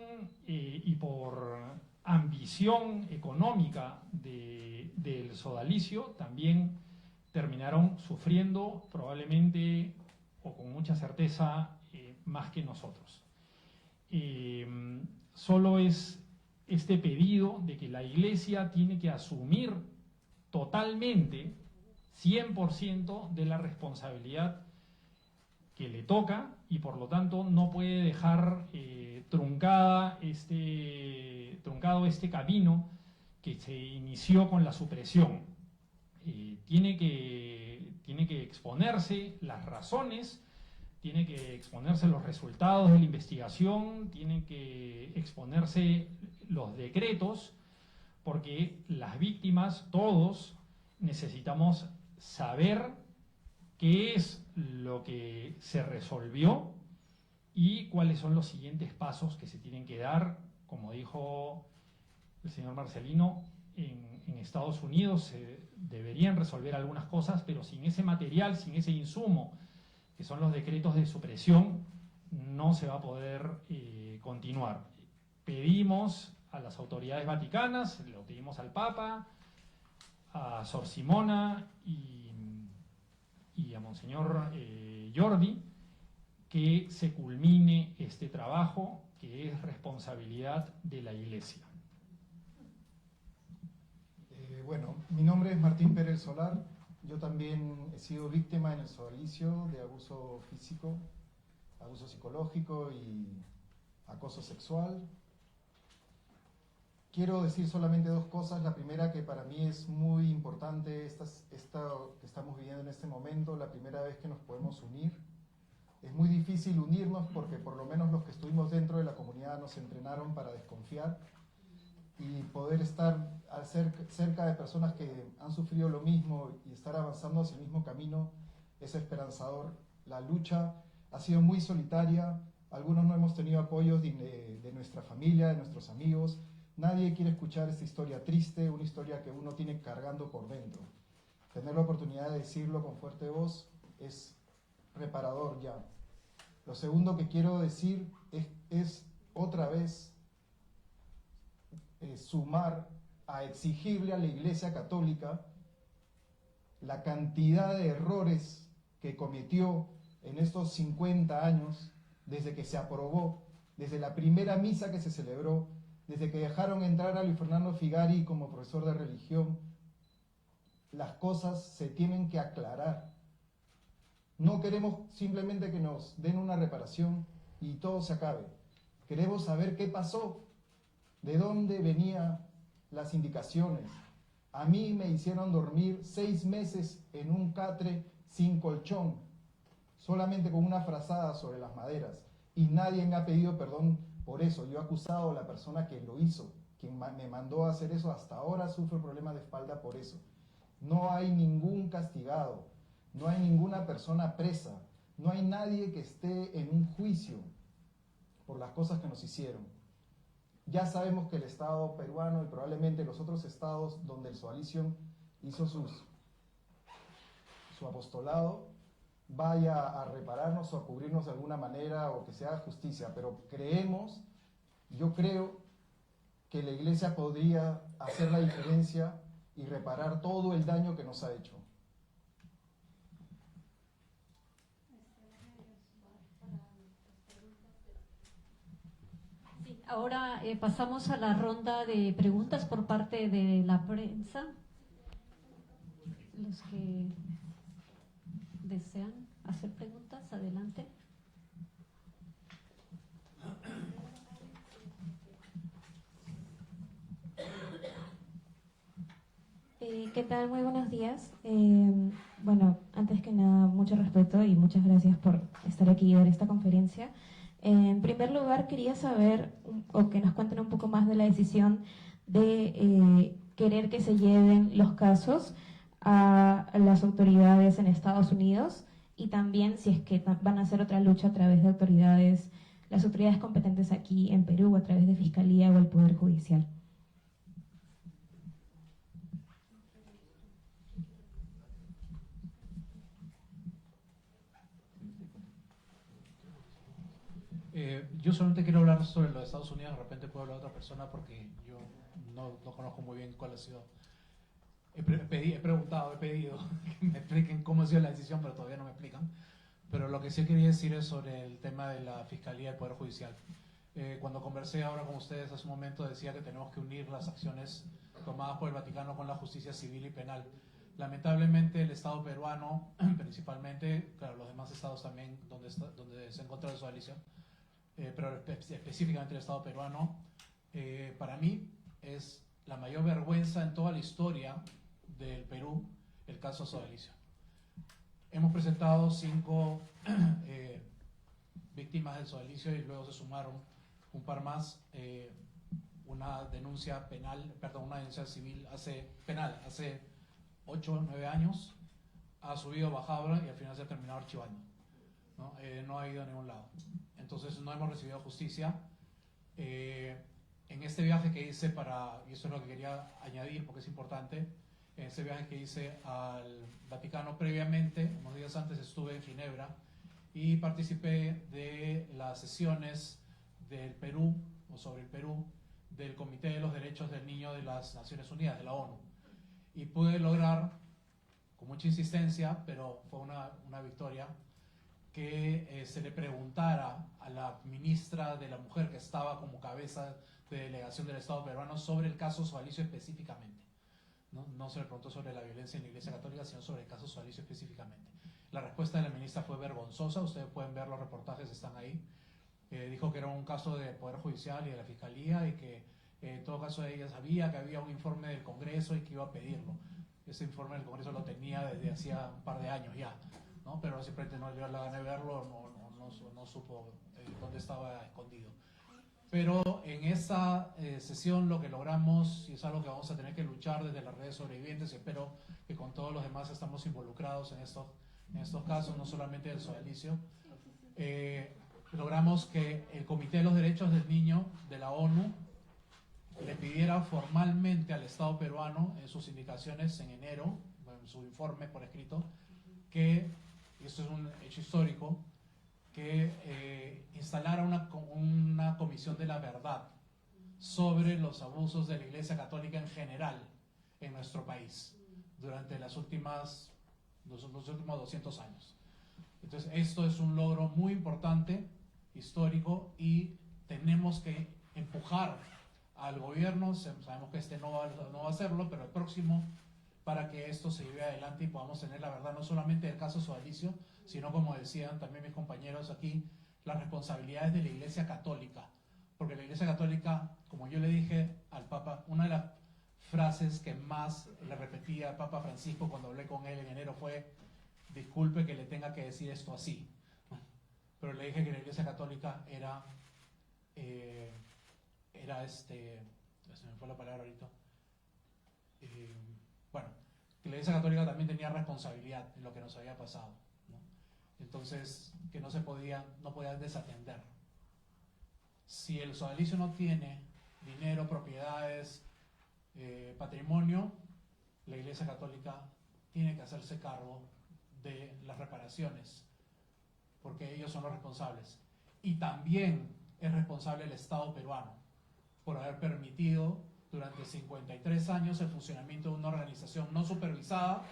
y por ambición económica del sodalicio también terminaron sufriendo probablemente o con mucha certeza más que nosotros. Solo es este pedido de que la Iglesia tiene que asumir totalmente 100% de la responsabilidad que le toca, y por lo tanto no puede dejar truncado este camino que se inició con la supresión. Tiene que exponerse las razones, tiene que exponerse los resultados de la investigación, tienen que exponerse los decretos, porque las víctimas, todos, necesitamos saber qué es lo que se resolvió y cuáles son los siguientes pasos que se tienen que dar. Como dijo el señor Marcelino, en Estados Unidos se deberían resolver algunas cosas, pero sin ese material, sin ese insumo, que son los decretos de supresión, no se va a poder continuar. Pedimos a las autoridades vaticanas, lo pedimos al Papa, a Sor Simona y a Monseñor Jordi, que se culmine este trabajo, que es responsabilidad de la Iglesia. Bueno, mi nombre es Martín Pérez Solar. Yo también he sido víctima en el sodalicio de abuso físico, abuso psicológico y acoso sexual. Quiero decir solamente dos cosas. La primera, que para mí es muy importante, esta que estamos viviendo en este momento, la primera vez que nos podemos unir. Es muy difícil unirnos porque por lo menos los que estuvimos dentro de la comunidad nos entrenaron para desconfiar, y poder estar cerca de personas que han sufrido lo mismo y estar avanzando hacia el mismo camino es esperanzador. La lucha ha sido muy solitaria, algunos no hemos tenido apoyos de nuestra familia, de nuestros amigos. Nadie quiere escuchar esta historia triste, una historia que uno tiene cargando por dentro. Tener la oportunidad de decirlo con fuerte voz es reparador ya. Lo segundo que quiero decir es otra vez sumar a exigirle a la Iglesia Católica la cantidad de errores que cometió en estos 50 años, desde que se aprobó, desde la primera misa que se celebró, desde que dejaron entrar a Luis Fernando Figari como profesor de religión. Las cosas se tienen que aclarar. No queremos simplemente que nos den una reparación y todo se acabe. Queremos saber qué pasó, de dónde venían las indicaciones. A mí me hicieron dormir 6 meses en un catre sin colchón, solamente con una frazada sobre las maderas, y nadie me ha pedido perdón por eso. Yo he acusado a la persona que lo hizo, quien me mandó a hacer eso. Hasta ahora sufro problemas de espalda por eso. No hay ningún castigado, no hay ninguna persona presa, no hay nadie que esté en un juicio por las cosas que nos hicieron. Ya sabemos que el Estado peruano y probablemente los otros estados donde el sodalicio hizo su apostolado vaya a repararnos o a cubrirnos de alguna manera, o que se haga justicia, pero yo creo que la Iglesia podría hacer la diferencia y reparar todo el daño que nos ha hecho. Sí, ahora pasamos a la ronda de preguntas por parte de la prensa. Los que desean hacer preguntas, adelante. ¿Qué tal? Muy buenos días. Bueno, antes que nada, mucho respeto y muchas gracias por estar aquí y dar esta conferencia. En primer lugar, quería saber o que nos cuenten un poco más de la decisión de querer que se lleven los casos a las autoridades en Estados Unidos, y también si es que van a hacer otra lucha a través de las autoridades competentes aquí en Perú, a través de Fiscalía o el Poder Judicial. Yo solamente quiero hablar sobre los Estados Unidos. De repente puedo hablar de otra persona porque yo no conozco muy bien cuál ha sido. He pedido que me expliquen cómo ha sido la decisión, pero todavía no me explican. Pero lo que sí quería decir es sobre el tema de la Fiscalía y el Poder Judicial. Cuando conversé ahora con ustedes hace un momento, decía que tenemos que unir las acciones tomadas por el Vaticano con la justicia civil y penal. Lamentablemente el Estado peruano, principalmente, claro, los demás estados también donde se encuentra el sodalicio, pero específicamente el Estado peruano, para mí es la mayor vergüenza en toda la historia del Perú el caso sodalicio. Hemos presentado 5 víctimas del sodalicio y luego se sumaron un par más, una denuncia civil hace 8 o 9 años, ha subido, bajado y al final se ha terminado archivando, ¿no? No ha ido a ningún lado. Entonces no hemos recibido justicia. En este viaje que hice y eso es lo que quería añadir porque es importante, en este viaje que hice al Vaticano previamente, unos días antes estuve en Ginebra y participé de las sesiones del Perú, o sobre el Perú, del Comité de los Derechos del Niño de las Naciones Unidas, de la ONU. Y pude lograr, con mucha insistencia, pero fue una victoria, que se le preguntara a la ministra de la Mujer, que estaba como cabeza de delegación del Estado peruano, sobre el caso sodalicio específicamente. No se le preguntó sobre la violencia en la Iglesia Católica, sino sobre el caso sodalicio específicamente. La respuesta de la ministra fue vergonzosa, ustedes pueden ver los reportajes, están ahí. Dijo que era un caso de Poder Judicial y de la Fiscalía y que en todo caso ella sabía que había un informe del Congreso y que iba a pedirlo. Ese informe del Congreso lo tenía desde hacía un par de años ya, ¿no? Pero simplemente no le dio la gana de verlo, no supo dónde estaba escondido. Pero en esa sesión lo que logramos, y es algo que vamos a tener que luchar desde las redes sobrevivientes, y espero que con todos los demás estamos involucrados en estos casos, no solamente del sodalicio, logramos que el Comité de los Derechos del Niño de la ONU le pidiera formalmente al Estado peruano en sus indicaciones en enero, en su informe por escrito, que, y esto es un hecho histórico, que instalara una comisión de la verdad sobre los abusos de la Iglesia Católica en general en nuestro país durante los últimos 200 años. Entonces esto es un logro muy importante, histórico, y tenemos que empujar al gobierno, sabemos que este no va a hacerlo, pero el próximo, para que esto se lleve adelante y podamos tener la verdad no solamente del caso sodalicio, sino, como decían también mis compañeros aquí, las responsabilidades de la Iglesia Católica. Porque la Iglesia Católica, como yo le dije al Papa, una de las frases que más le repetía al Papa Francisco cuando hablé con él en enero fue: disculpe que le tenga que decir esto así, ¿no? Pero le dije que la Iglesia Católica se me fue la palabra ahorita, bueno, que la Iglesia Católica también tenía responsabilidad en lo que nos había pasado, ¿no? Entonces, que no podía desatender. Si el sodalicio no tiene dinero, propiedades, patrimonio, la Iglesia Católica tiene que hacerse cargo de las reparaciones, porque ellos son los responsables. Y también es responsable el Estado peruano por haber permitido durante 53 años el funcionamiento de una organización no supervisada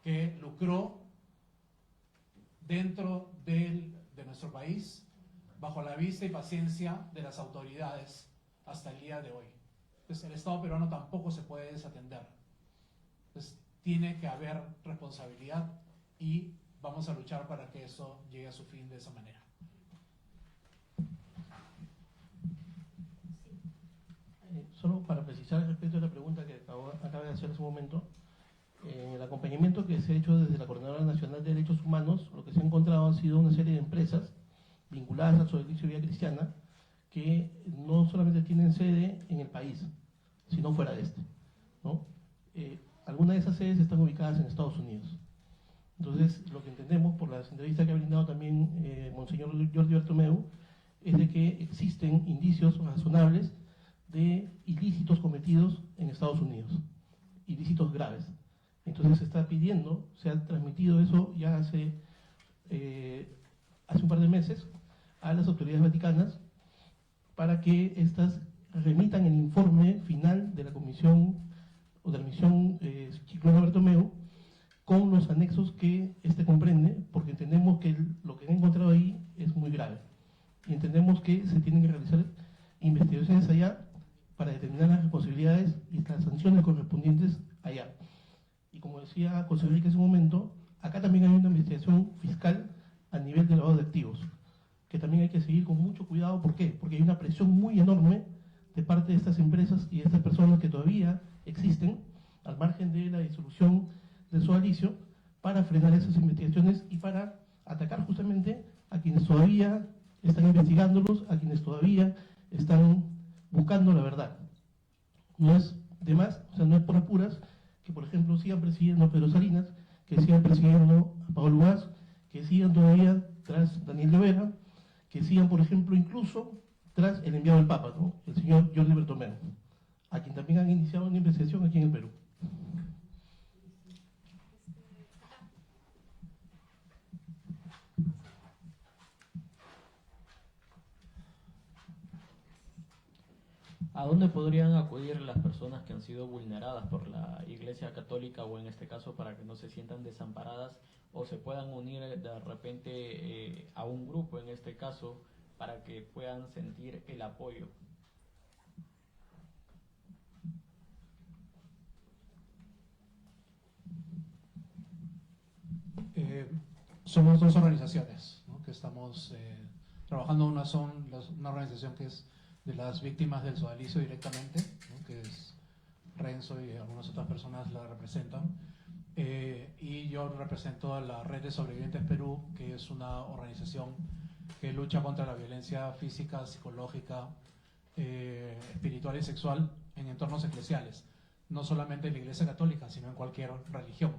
que lucró dentro de nuestro país bajo la vista y paciencia de las autoridades hasta el día de hoy. Entonces el Estado peruano tampoco se puede desatender. Entonces tiene que haber responsabilidad y vamos a luchar para que eso llegue a su fin de esa manera. Solo para precisar respecto a la pregunta que acaba de hacer hace un momento, en el acompañamiento que se ha hecho desde la Coordinadora Nacional de Derechos Humanos, lo que se ha encontrado han sido una serie de empresas vinculadas al sodalicio Vía Cristiana que no solamente tienen sede en el país, sino fuera de este, ¿no? Algunas de esas sedes están ubicadas en Estados Unidos. Entonces, lo que entendemos por las entrevistas que ha brindado también Monseñor Jordi Bertomeu es de que existen indicios razonables de ilícitos cometidos en Estados Unidos, ilícitos graves. Entonces se está pidiendo, se ha transmitido eso ya hace un par de meses a las autoridades vaticanas para que éstas remitan el informe final de la comisión o de la misión Chiclana Bertomeu con los anexos que este comprende, porque entendemos que lo que han encontrado ahí es muy grave y entendemos que se tienen que realizar investigaciones allá para determinar las responsabilidades y las sanciones correspondientes allá. Y como decía José Enrique hace un momento, acá también hay una investigación fiscal a nivel de lavado de activos, que también hay que seguir con mucho cuidado. ¿Por qué? Porque hay una presión muy enorme de parte de estas empresas y de estas personas que todavía existen al margen de la disolución del sodalicio para frenar esas investigaciones y para atacar justamente a quienes todavía están investigándolos, a quienes todavía están buscando la verdad. No es de más, o sea, no es por apuras que, por ejemplo, sigan persiguiendo a Pedro Salinas, que sigan persiguiendo a Pablo Vaz, que sigan todavía tras Daniel Llovera, que sigan, por ejemplo, incluso tras el enviado del Papa, ¿no? El señor Jordi Bertomeu, a quien también han iniciado una investigación aquí en el Perú. ¿A dónde podrían acudir las personas que han sido vulneradas por la Iglesia Católica o en este caso para que no se sientan desamparadas o se puedan unir de repente a un grupo en este caso para que puedan sentir el apoyo? Somos dos organizaciones, ¿no?, que estamos trabajando. Una organización que es de las víctimas del sodalicio directamente, ¿no?, que es Renzo y algunas otras personas la representan. Y yo represento a la Red de Sobrevivientes Perú, que es una organización que lucha contra la violencia física, psicológica, espiritual y sexual en entornos eclesiales, no solamente en la Iglesia Católica, sino en cualquier religión.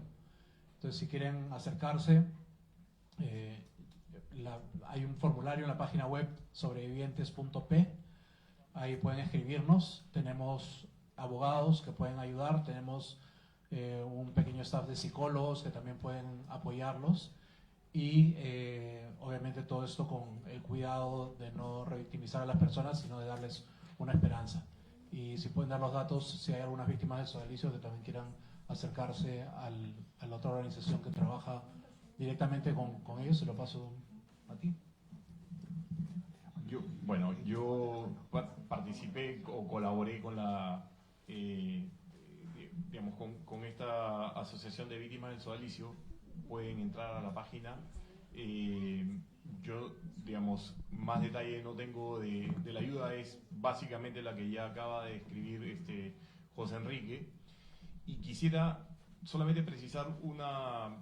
Entonces, si quieren acercarse, hay un formulario en la página web sobrevivientes.p, ahí pueden escribirnos. Tenemos abogados que pueden ayudar, tenemos un pequeño staff de psicólogos que también pueden apoyarlos, y obviamente todo esto con el cuidado de no revictimizar a las personas, sino de darles una esperanza. Y si pueden dar los datos, si hay algunas víctimas del sodalicio que también quieran acercarse a la otra organización que trabaja directamente con ellos, se lo paso a ti. Yo participé o colaboré con la con esta asociación de víctimas del sodalicio. Pueden entrar a la página. Yo, más detalle no tengo de la ayuda, es básicamente la que ya acaba de escribir José Enrique. Y quisiera solamente precisar a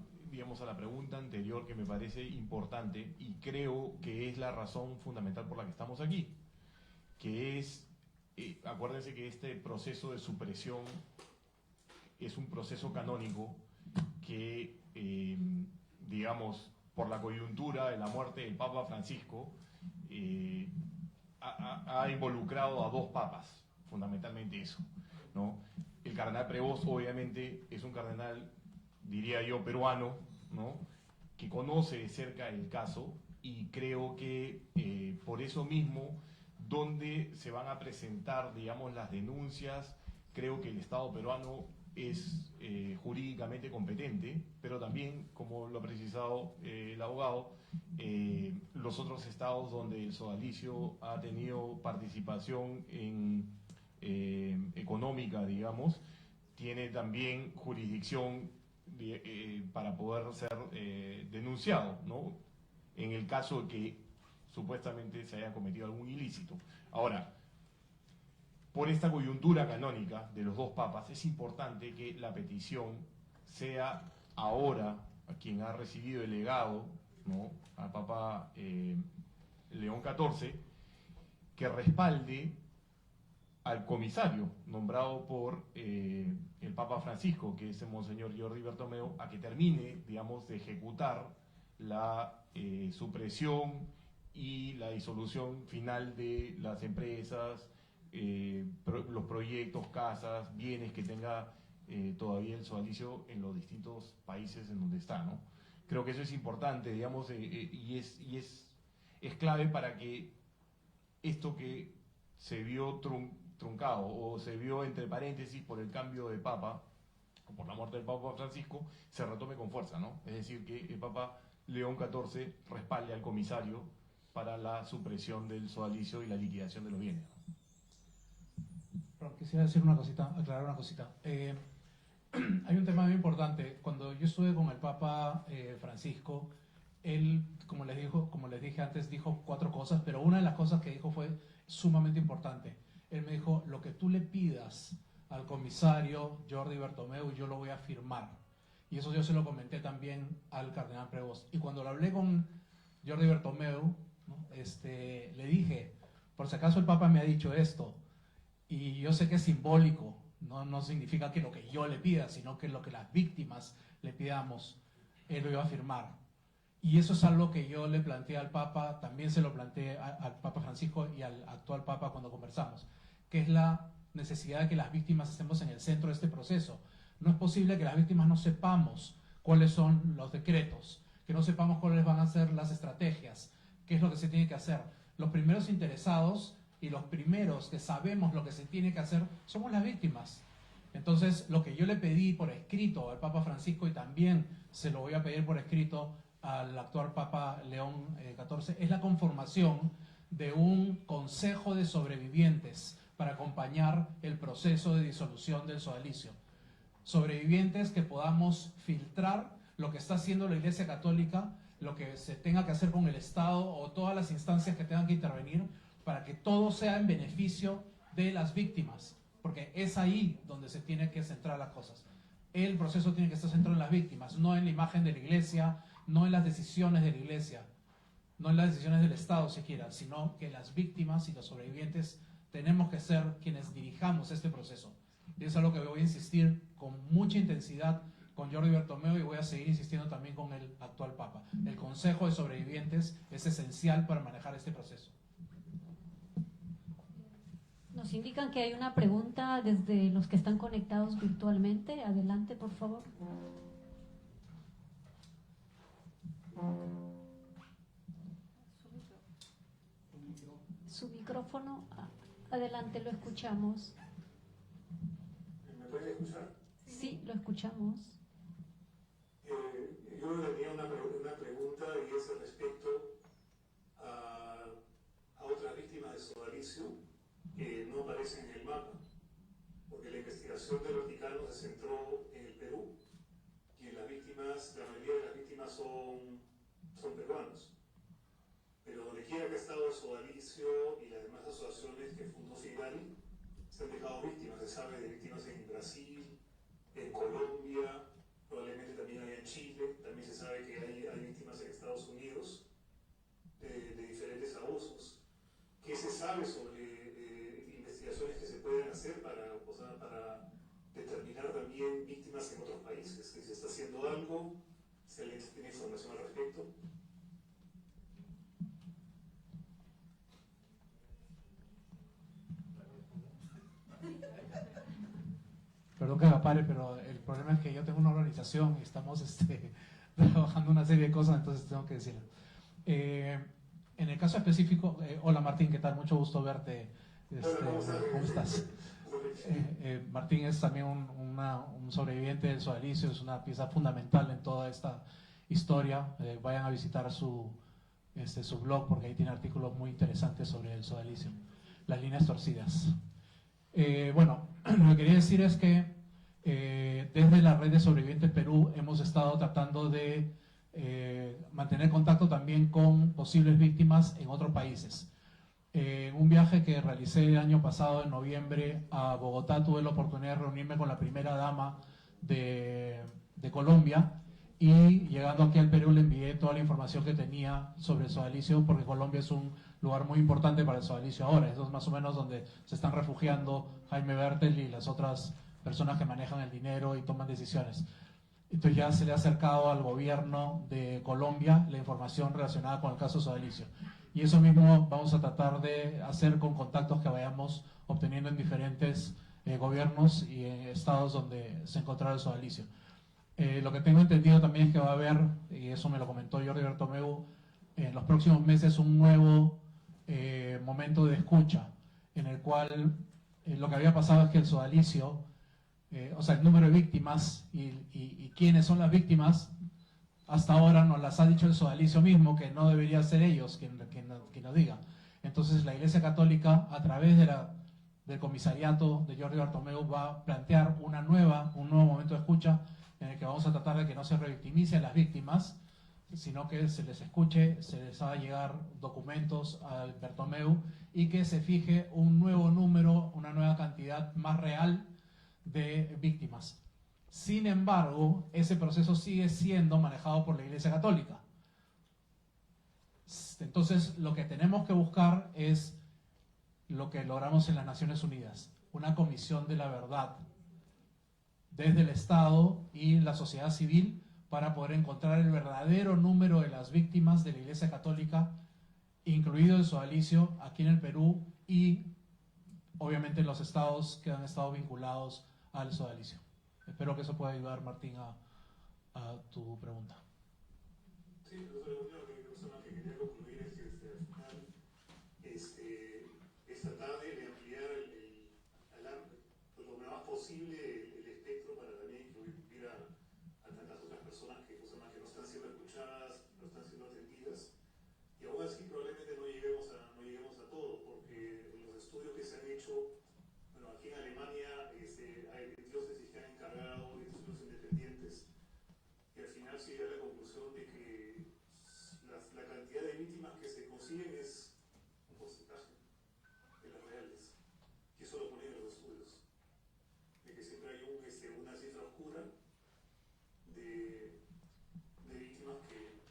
la pregunta anterior, que me parece importante y creo que es la razón fundamental por la que estamos aquí, que es, acuérdense que este proceso de supresión es un proceso canónico que, por la coyuntura de la muerte del Papa Francisco, ha involucrado a dos papas, fundamentalmente eso, ¿no? El cardenal Prevost, obviamente, es un cardenal, diría yo, peruano, ¿no?, que conoce de cerca el caso, y creo que por eso mismo, donde se van a presentar, las denuncias, creo que el Estado peruano es jurídicamente competente, pero también, como lo ha precisado el abogado, los otros estados donde el sodalicio ha tenido participación económica, tiene también jurisdicción para poder ser denunciado, ¿no?, en el caso de que supuestamente se haya cometido algún ilícito. Ahora, por esta coyuntura canónica de los dos papas, es importante que la petición sea ahora a quien ha recibido el legado, ¿no?, al Papa León XIV, que respalde al comisario nombrado por el Papa Francisco, que es el Monseñor Jordi Bertomeu, a que termine, de ejecutar la supresión y la disolución final de las empresas, los proyectos, casas, bienes que tenga todavía el sodalicio en los distintos países en donde está, ¿no? Creo que eso es importante, y es clave para que esto que se vio truncado o se vio entre paréntesis por el cambio de Papa o por la muerte del Papa Francisco se retome con fuerza, ¿no? Es decir, que el Papa León XIV respalde al comisario para la supresión del sodalicio y la liquidación de los bienes. Pero quisiera decir aclarar una cosita. Hay un tema muy importante. Cuando yo estuve con el Papa Francisco, él, como les dije antes, dijo 4 cosas, pero una de las cosas que dijo fue sumamente importante. Él me dijo: lo que tú le pidas al comisario Jordi Bertomeu, yo lo voy a firmar. Y eso yo se lo comenté también al cardenal Prevost. Y cuando lo hablé con Jordi Bertomeu, ¿no? Le dije, por si acaso el Papa me ha dicho esto, y yo sé que es simbólico, no significa que lo que yo le pida, sino que lo que las víctimas le pidamos, él lo iba a firmar. Y eso es algo que yo le planteé al Papa, también se lo planteé al Papa Francisco y al actual Papa cuando conversamos, que es la necesidad de que las víctimas estemos en el centro de este proceso. No es posible que las víctimas no sepamos cuáles son los decretos, que no sepamos cuáles van a ser las estrategias, qué es lo que se tiene que hacer. Los primeros interesados y los primeros que sabemos lo que se tiene que hacer somos las víctimas. Entonces, lo que yo le pedí por escrito al Papa Francisco, y también se lo voy a pedir por escrito al actual Papa León XIV, es la conformación de un consejo de sobrevivientes para acompañar el proceso de disolución del sodalicio. Sobrevivientes que podamos filtrar lo que está haciendo la Iglesia Católica, lo que se tenga que hacer con el Estado o todas las instancias que tengan que intervenir para que todo sea en beneficio de las víctimas, porque es ahí donde se tiene que centrar las cosas. El proceso tiene que estar centrado en las víctimas, no en la imagen de la Iglesia, no en las decisiones de la Iglesia, no en las decisiones del Estado siquiera, sino que las víctimas y los sobrevivientes tenemos que ser quienes dirijamos este proceso. Y eso es algo que voy a insistir con mucha intensidad con Jordi Bertomeu, y voy a seguir insistiendo también con el actual Papa. El Consejo de Sobrevivientes es esencial para manejar este proceso. Nos indican que hay una pregunta desde los que están conectados virtualmente. Adelante, por favor. Su micrófono, adelante, lo escuchamos. ¿Me puede escuchar? Sí, lo escuchamos. Yo tenía una pregunta, y es respecto a otras víctimas de sodalicio que no aparecen en el mapa, porque la investigación del Vaticano se centró en el Perú, y las víctimas, la mayoría de las víctimas son peruanos. Pero donde quiera que ha estado el sodalicio y las demás asociaciones que fundó Figali, se han dejado víctimas. Se sabe de víctimas en Brasil, en Colombia, probablemente también hay en Chile. También se sabe que hay víctimas en Estados Unidos de diferentes abusos. ¿Qué se sabe sobre investigaciones que se pueden hacer para determinar también víctimas en otros países? ¿Si se está haciendo algo? ¿Si alguien tiene información al respecto? Perdón que me pare, pero el problema es que yo tengo una organización y estamos trabajando una serie de cosas, entonces tengo que decirlo. En el caso específico, hola Martín, ¿qué tal? Mucho gusto verte. ¿Cómo estás? Martín es también un sobreviviente del sodalicio, es una pieza fundamental en toda esta historia. Vayan a visitar su blog, porque ahí tiene artículos muy interesantes sobre el sodalicio, las líneas torcidas. Bueno, lo que quería decir es que desde la red de sobrevivientes Perú hemos estado tratando de mantener contacto también con posibles víctimas en otros países. En un viaje que realicé el año pasado, en noviembre, a Bogotá, tuve la oportunidad de reunirme con la primera dama de Colombia, y llegando aquí al Perú le envié toda la información que tenía sobre el sodalicio, porque Colombia es un lugar muy importante para el sodalicio ahora. Eso es más o menos donde se están refugiando Jaime Bertel y las otras personas que manejan el dinero y toman decisiones. Entonces ya se le ha acercado al gobierno de Colombia la información relacionada con el caso sodalicio. Y eso mismo vamos a tratar de hacer con contactos que vayamos obteniendo en diferentes gobiernos y en estados donde se encontrará el sodalicio. Lo que tengo entendido también es que va a haber, y eso me lo comentó Jordi Bertomeu, en los próximos meses un nuevo momento de escucha, en el cual lo que había pasado es que el sodalicio, o sea, el número de víctimas y quiénes son las víctimas, hasta ahora nos las ha dicho el sodalicio mismo, que no debería ser ellos quien nos diga. Entonces la Iglesia Católica, a través del comisariato de Jordi Bertomeu, va a plantear un nuevo momento de escucha, en el que vamos a tratar de que no se revictimice a las víctimas, sino que se les escuche, se les haga llegar documentos al Bertomeu, y que se fije un nuevo número, una nueva cantidad más real de víctimas. Sin embargo, ese proceso sigue siendo manejado por la Iglesia Católica. Entonces, lo que tenemos que buscar es lo que logramos en las Naciones Unidas, una comisión de la verdad desde el Estado y la sociedad civil para poder encontrar el verdadero número de las víctimas de la Iglesia Católica, incluido el sodalicio aquí en el Perú y obviamente en los estados que han estado vinculados al sodalicio. Espero que eso pueda ayudar, Martín, a tu pregunta. Sí, la última persona que quería concluir es que al final, esta tarde de ampliar lo más posible el espectro para también incluir a tantas otras personas que no están siendo escuchadas, no están siendo atendidas, y aún así probablemente no lleguemos a todo, porque los estudios que se han hecho, bueno, aquí en Alemania hay diócesis que han encargado de estudios independientes, y al final se llega a la conclusión de que la cantidad de víctimas que se consiguen es un porcentaje de las reales, y eso lo ponen en los estudios, de que siempre hay una cifra oscura de víctimas que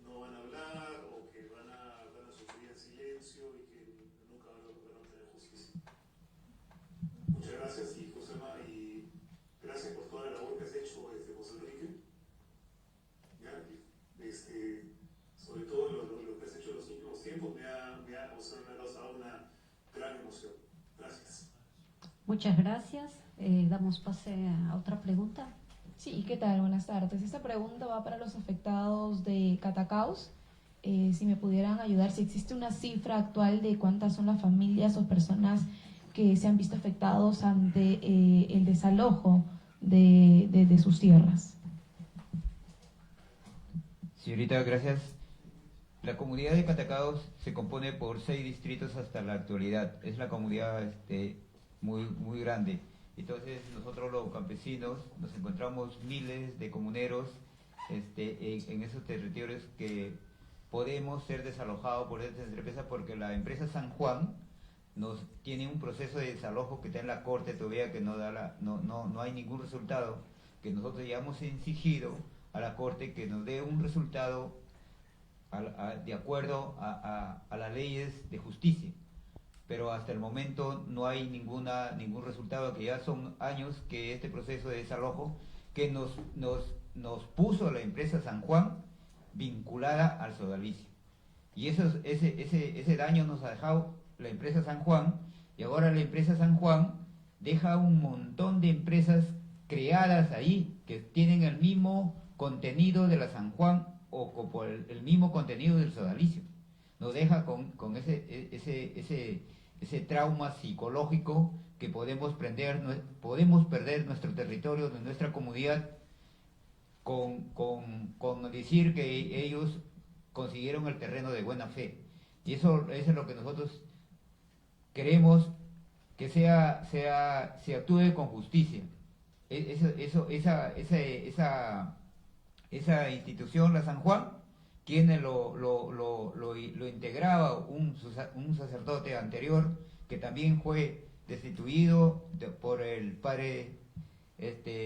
no van a hablar o que van a sufrir en silencio y que nunca van a obtener justicia. Muchas gracias y gracias por toda la labor que has hecho, José Enrique. Sobre todo lo que has hecho en los últimos tiempos me ha causado una gran emoción. Gracias. Muchas gracias. Damos pase a otra pregunta. Sí, ¿qué tal? Buenas tardes. Esta pregunta va para los afectados de Catacaos. Si me pudieran ayudar, si existe una cifra actual de cuántas son las familias o personas que se han visto afectados ante el desalojo de sus tierras. Señorita, gracias. La comunidad de Catacaos se compone por 6 distritos hasta la actualidad. Es una comunidad muy grande. Entonces nosotros los campesinos nos encontramos miles de comuneros en esos territorios que podemos ser desalojados por esta empresa, porque la empresa San Juan nos tiene un proceso de desalojo que está en la corte todavía, que no hay ningún resultado, que nosotros ya hemos exigido a la corte que nos dé un resultado de acuerdo a las leyes de justicia. Pero hasta el momento no hay ningún resultado, que ya son años que este proceso de desalojo que nos puso la empresa San Juan vinculada al sodalicio. Y ese daño nos ha dejado la empresa San Juan, y ahora la empresa San Juan deja un montón de empresas creadas ahí que tienen el mismo contenido de la San Juan o por el mismo contenido del sodalicio. Nos deja con ese trauma psicológico que podemos perder nuestro territorio, de nuestra comunidad, con decir que ellos consiguieron el terreno de buena fe. Y eso es lo que nosotros queremos, que se actúe con justicia. Esa institución, la San Juan, quien lo integraba un sacerdote anterior que también fue destituido por el padre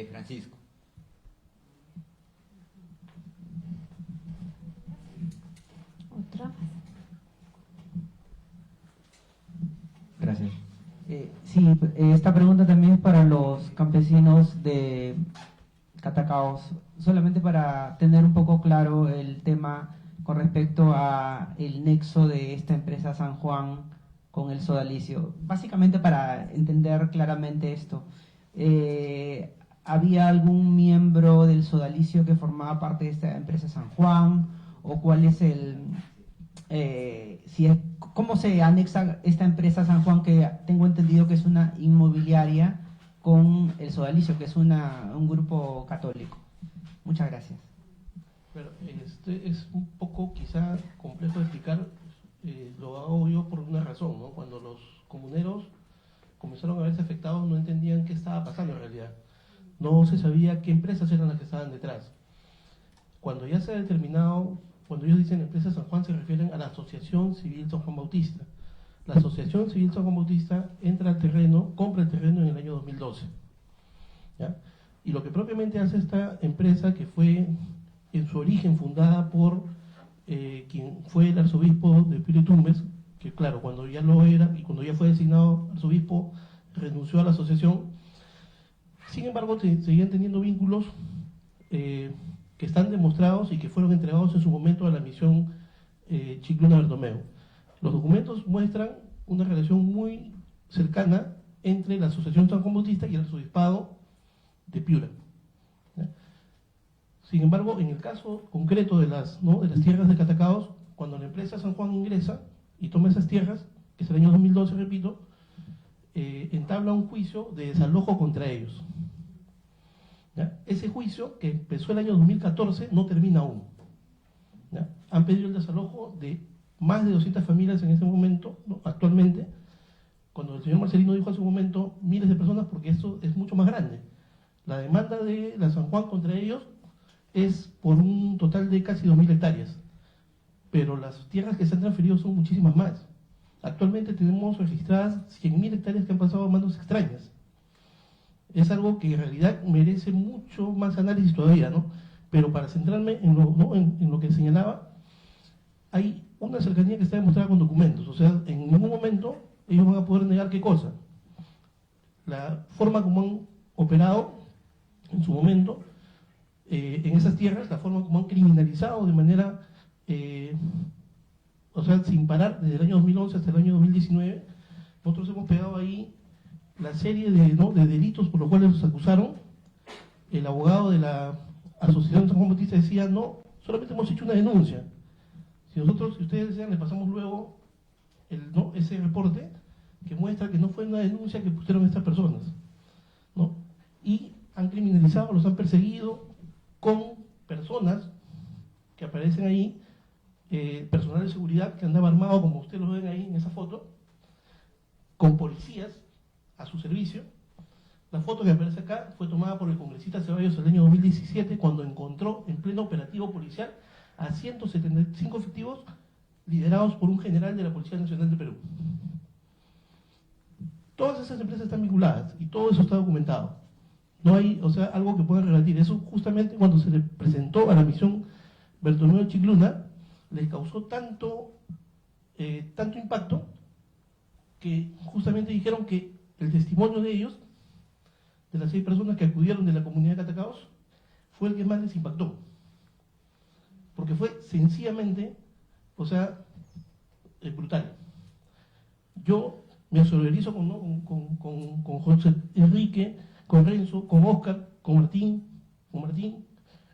Francisco. ¿Otra? Gracias. Sí, esta pregunta también es para los campesinos de Catacaos, solamente para tener un poco claro el tema con respecto a el nexo de esta empresa San Juan con el sodalicio. Básicamente para entender claramente esto, ¿había algún miembro del sodalicio que formaba parte de esta empresa San Juan? ¿O cuál es cómo se anexa esta empresa San Juan, que tengo entendido que es una inmobiliaria, con el sodalicio, que es un grupo católico? Muchas gracias. Pero es un poco quizá complejo de explicar, lo hago yo por una razón, ¿no? Cuando los comuneros comenzaron a verse afectados, no entendían qué estaba pasando en realidad. No se sabía qué empresas eran las que estaban detrás. Cuando ya se ha determinado, cuando ellos dicen empresa San Juan, se refieren a la Asociación Civil San Juan Bautista. La Asociación Civil San Juan Bautista entra al terreno, compra el terreno en el año 2012. ¿Ya? Y lo que propiamente hace esta empresa, que fue en su origen fundada por quien fue el arzobispo de Piura y Tumbes, que claro, cuando ya lo era y cuando ya fue designado arzobispo, renunció a la asociación. Sin embargo, seguían teniendo vínculos que están demostrados y que fueron entregados en su momento a la misión Chicluna Bertomeu. Los documentos muestran una relación muy cercana entre la Asociación San Juan Bautista y el arzobispado de Piura. ¿Ya? Sin embargo, en el caso concreto de las tierras de Catacaos, cuando la empresa San Juan ingresa y toma esas tierras, que es el año 2012, repito, entabla un juicio de desalojo contra ellos. ¿Ya? Ese juicio, que empezó el año 2014, no termina aún. ¿Ya? Han pedido el desalojo de más de 200 familias en ese momento, ¿no? Actualmente, cuando el señor Marcelino dijo hace un momento miles de personas, porque esto es mucho más grande. La demanda de la San Juan contra ellos es por un total de casi 2.000 hectáreas, pero las tierras que se han transferido son muchísimas más. Actualmente tenemos registradas 100.000 hectáreas que han pasado a manos extrañas. Es algo que en realidad merece mucho más análisis todavía, ¿no? Pero para centrarme en lo que señalaba, hay una cercanía que está demostrada con documentos. O sea, en ningún momento ellos van a poder negar qué cosa. La forma como han operado en su momento en esas tierras, la forma como han criminalizado de manera, o sea, sin parar desde el año 2011 hasta el año 2019, nosotros hemos pegado ahí la serie de delitos por los cuales los acusaron. El abogado de la Asociación San Juan Bautista decía, no, solamente hemos hecho una denuncia. Si ustedes desean, les pasamos luego ese reporte que muestra que no fue una denuncia que pusieron estas personas, ¿no? Y han criminalizado, los han perseguido con personas que aparecen ahí, personal de seguridad que andaba armado, como ustedes lo ven ahí en esa foto, con policías a su servicio. La foto que aparece acá fue tomada por el congresista Ceballos en el año 2017, cuando encontró en pleno operativo policial a 175 efectivos liderados por un general de la Policía Nacional de Perú. Todas esas empresas están vinculadas y todo eso está documentado. No hay, o sea, algo que puedan rebatir. Eso justamente cuando se le presentó a la misión Bertomeu Chicluna, les causó tanto impacto que justamente dijeron que el testimonio de ellos, de las 6 personas que acudieron de la comunidad de Catacaos, fue el que más les impactó. Porque fue sencillamente, o sea, brutal. Yo me solidarizo con José Enrique, con Renzo, con Oscar, con Martín,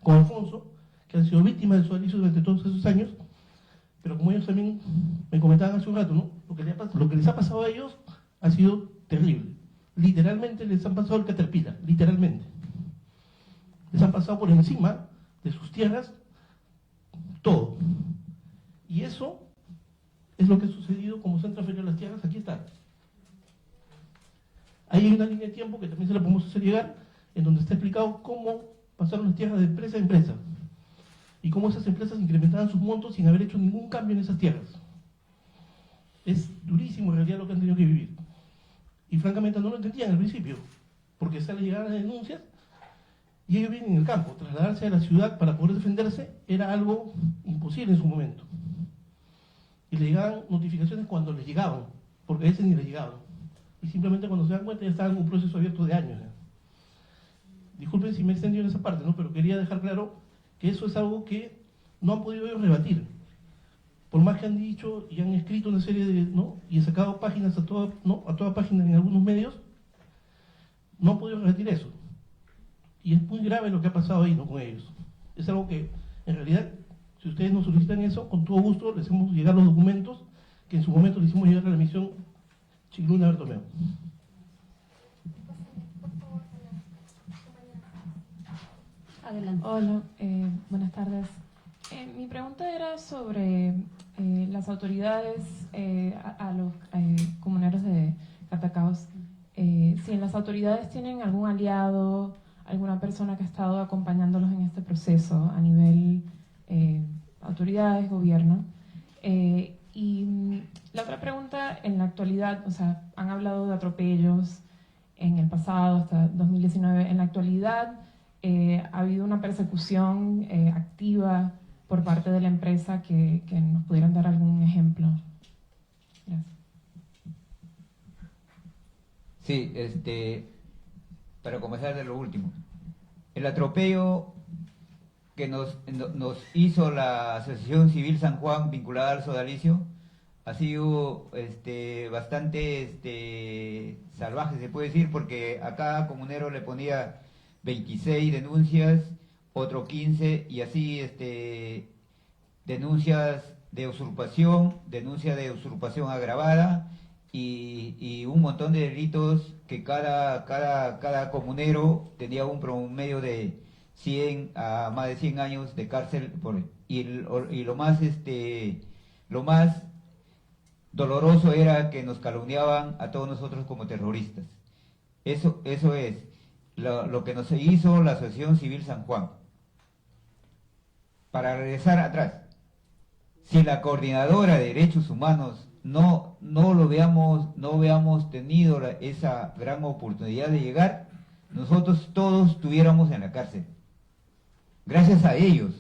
con Alfonso, que han sido víctimas del sodalicio durante todos esos años, pero como ellos también me comentaban hace un rato, ¿no? Lo que les ha pasado a ellos ha sido terrible. Literalmente les han pasado el Caterpillar, literalmente. Les han pasado por encima de sus tierras todo. Y eso es lo que ha sucedido, como se han transferido las tierras. Aquí está. Ahí hay una línea de tiempo que también se la podemos hacer llegar, en donde está explicado cómo pasaron las tierras de empresa a empresa y cómo esas empresas incrementaban sus montos sin haber hecho ningún cambio en esas tierras. Es durísimo en realidad lo que han tenido que vivir. Y francamente no lo entendían al principio, porque se les llegaban las denuncias y ellos viven en el campo. Trasladarse a la ciudad para poder defenderse era algo imposible en su momento. Y les llegaban notificaciones cuando les llegaban, porque a veces ni les llegaban. Y simplemente cuando se dan cuenta ya estaban en un proceso abierto de años. Disculpen si me he extendido en esa parte, ¿no? Pero quería dejar claro que eso es algo que no han podido ellos rebatir. Por más que han dicho y han escrito una serie de, ¿no? Y han sacado páginas a toda página en algunos medios, no han podido rebatir eso. Y es muy grave lo que ha pasado ahí, ¿no? Con ellos. Es algo que, en realidad, si ustedes nos solicitan eso, con todo gusto les hacemos llegar los documentos que en su momento le hicimos llegar a la misión Chicluna Bertomeu. Adelante. Hola, buenas tardes. Mi pregunta era sobre las autoridades, a los comuneros de Catacaos. Si las autoridades tienen algún aliado, alguna persona que ha estado acompañándolos en este proceso a nivel autoridades, gobierno. Y la otra pregunta, en la actualidad, o sea, han hablado de atropellos en el pasado, hasta 2019. En la actualidad, ¿ha habido una persecución activa por parte de la empresa que nos pudieran dar algún ejemplo. Gracias. Sí, para comenzar de lo último. El atropello que nos hizo la Asociación Civil San Juan vinculada al sodalicio ha sido bastante salvaje, se puede decir, porque a cada comunero le ponía 26 denuncias, otro 15, y así denuncias de usurpación, denuncia de usurpación agravada y un montón de delitos que cada comunero tenía un promedio de 100 a más de 100 años de cárcel y lo más doloroso era que nos calumniaban a todos nosotros como terroristas. Eso es lo que nos hizo la Asociación Civil San Juan. Para regresar atrás, si la coordinadora de derechos humanos no hubiéramos tenido esa gran oportunidad de llegar, nosotros todos estuviéramos en la cárcel. Gracias a ellos,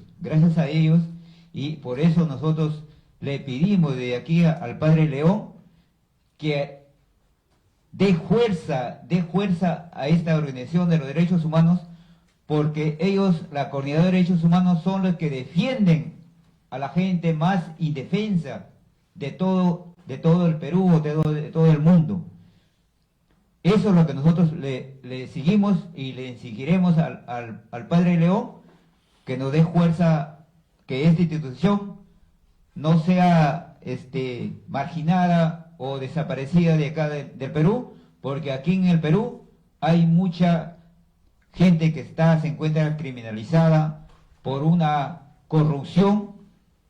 y por eso nosotros le pedimos de aquí al Padre León que dé fuerza a esta organización de los derechos humanos, porque ellos, la coordinadora de derechos humanos, son los que defienden a la gente más indefensa de todo el Perú, de todo el mundo. Eso es lo que nosotros le seguimos y le exigiremos al Padre León, que nos dé fuerza, que esta institución no sea marginada o desaparecida de acá del Perú, porque aquí en el Perú hay mucha gente que se encuentra criminalizada por una corrupción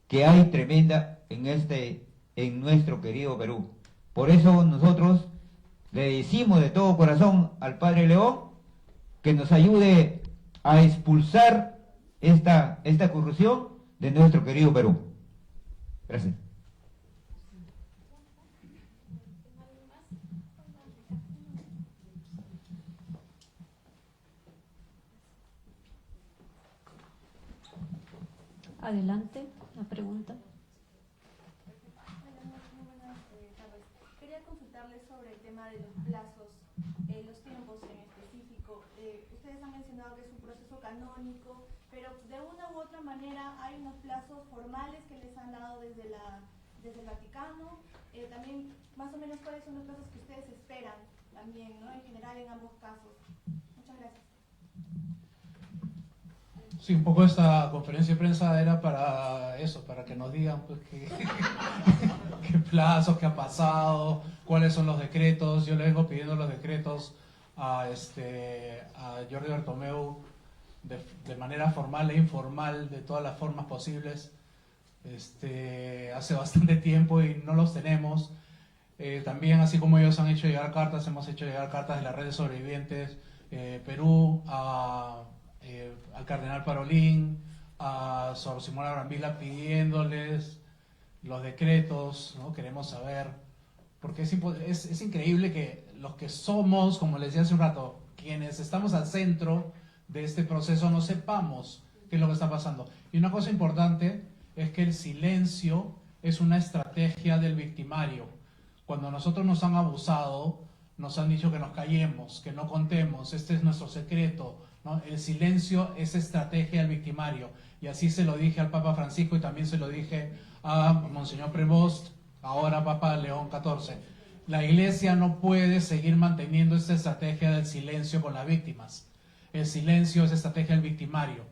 que hay tremenda en nuestro querido Perú. Por eso nosotros le decimos de todo corazón al Padre León que nos ayude a expulsar esta corrupción de nuestro querido Perú. Gracias. Adelante, la pregunta. Quería consultarles sobre el tema de los plazos, los tiempos en específico. Ustedes han mencionado que es un proceso canónico, pero de una u otra manera hay unos plazos formales que les han dado desde el Vaticano. También, más o menos, ¿cuáles son los plazos que ustedes esperan también, ¿no? En general, en ambos casos? Muchas gracias. Sí, un poco esta conferencia de prensa era para eso, para que nos digan pues, qué plazos, qué ha pasado, cuáles son los decretos. Yo le vengo pidiendo los decretos a Jordi Bertomeu de manera formal e informal, de todas las formas posibles, hace bastante tiempo y no los tenemos. También, así como ellos han hecho llegar cartas, hemos hecho llegar cartas de las redes sobrevivientes Perú al Cardenal Parolín, a Sor Simona Brambila, pidiéndoles los decretos, ¿no? Queremos saber, porque es increíble que los que somos, como les decía hace un rato, quienes estamos al centro de este proceso, no sepamos qué es lo que está pasando. Y una cosa importante es que el silencio es una estrategia del victimario. Cuando nosotros nos han abusado, nos han dicho que nos callemos, que no contemos, este es nuestro secreto, ¿no? El silencio es estrategia del victimario, y así se lo dije al Papa Francisco y también se lo dije a Monseñor Prevost, ahora Papa León XIV. La Iglesia no puede seguir manteniendo esta estrategia del silencio con las víctimas. El silencio es estrategia del victimario.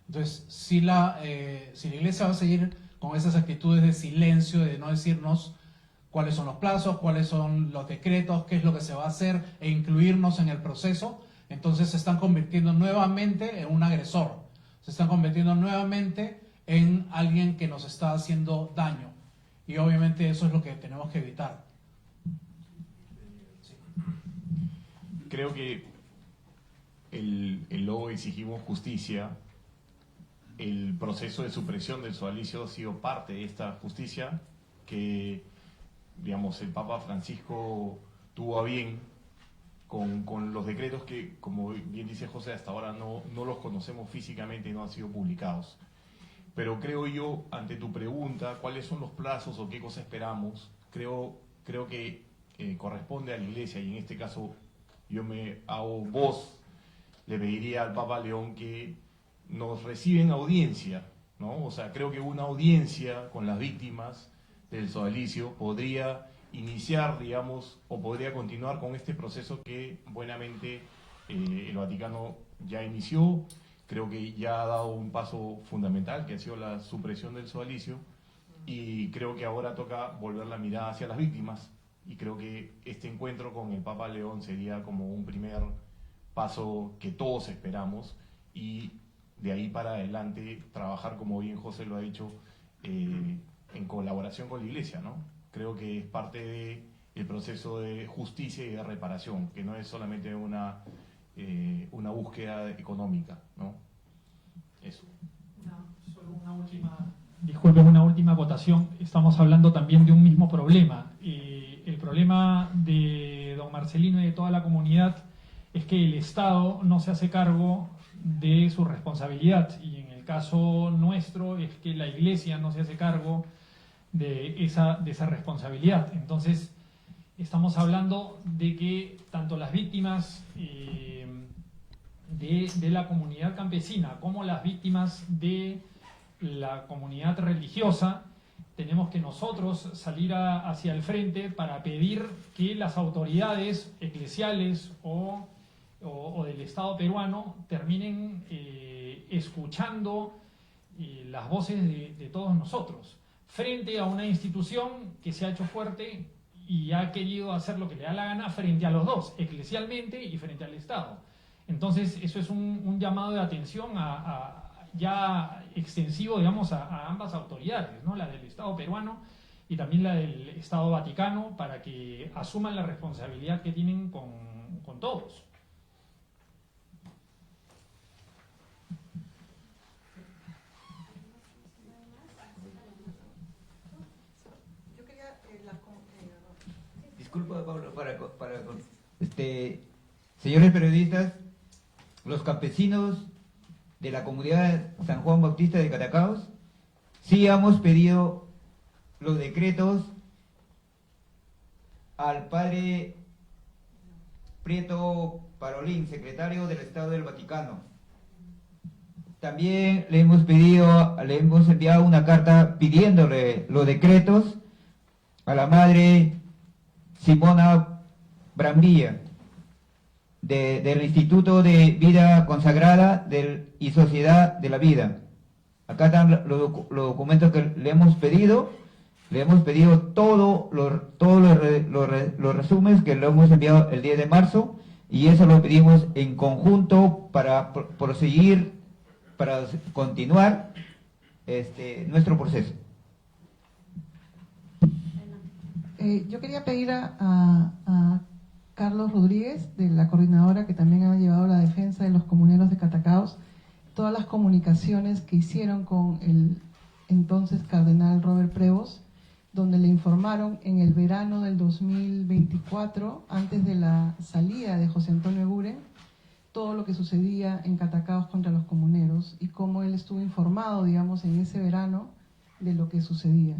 Entonces, si la Iglesia va a seguir con esas actitudes de silencio, de no decirnos cuáles son los plazos, cuáles son los decretos, qué es lo que se va a hacer e incluirnos en el proceso, entonces se están convirtiendo nuevamente en un agresor, se están convirtiendo nuevamente en alguien que nos está haciendo daño, y obviamente eso es lo que tenemos que evitar. Sí. Creo que el logo Exigimos Justicia, el proceso de supresión del sodalicio ha sido parte de esta justicia que, digamos, el Papa Francisco tuvo a bien con los decretos que, como bien dice José, hasta ahora no los conocemos físicamente y no han sido publicados. Pero creo yo, ante tu pregunta, ¿cuáles son los plazos o qué cosa esperamos? Creo que corresponde a la Iglesia, y en este caso yo me hago voz, le pediría al Papa León que nos reciben audiencia, ¿no? O sea, creo que una audiencia con las víctimas del sodalicio podría iniciar, digamos, o podría continuar con este proceso que buenamente el Vaticano ya inició. Creo que ya ha dado un paso fundamental, que ha sido la supresión del sodalicio, y creo que ahora toca volver la mirada hacia las víctimas, y creo que este encuentro con el Papa León sería como un primer paso que todos esperamos, y de ahí para adelante trabajar, como bien José lo ha dicho, en colaboración con la Iglesia, ¿no? Creo que es parte del proceso de justicia y de reparación, que no es solamente una búsqueda económica, ¿no? Eso. Solo una última acotación. Estamos hablando también de un mismo problema. El problema de don Marcelino y de toda la comunidad es que el Estado no se hace cargo de su responsabilidad, y en el caso nuestro es que la Iglesia no se hace cargo de esa responsabilidad. Entonces, estamos hablando de que tanto las víctimas de la comunidad campesina como las víctimas de la comunidad religiosa, tenemos que nosotros salir hacia el frente para pedir que las autoridades eclesiales o del Estado peruano terminen escuchando las voces de todos nosotros, frente a una institución que se ha hecho fuerte y ha querido hacer lo que le da la gana frente a los dos, eclesialmente y frente al Estado. Entonces, eso es un llamado de atención ya extensivo, digamos, a ambas autoridades, ¿no? La del Estado peruano y también la del Estado Vaticano, para que asuman la responsabilidad que tienen con todos. Disculpa, Pablo, señores periodistas, los campesinos de la comunidad San Juan Bautista de Catacaos, sí hemos pedido los decretos al padre Prieto Parolín, secretario del Estado del Vaticano. También le hemos enviado una carta pidiéndole los decretos a la madre Simona Brambilla, del Instituto de Vida Consagrada y Sociedad de la Vida. Acá están los documentos que le hemos pedido todos los resúmenes que lo hemos enviado el 10 de marzo, y eso lo pedimos en conjunto para proseguir, para continuar nuestro proceso. Yo quería pedir a Carlos Rodríguez, de la coordinadora que también ha llevado la defensa de los comuneros de Catacaos, todas las comunicaciones que hicieron con el entonces cardenal Robert Prevost, donde le informaron en el verano del 2024, antes de la salida de José Antonio Eguren, todo lo que sucedía en Catacaos contra los comuneros y cómo él estuvo informado, digamos, en ese verano de lo que sucedía.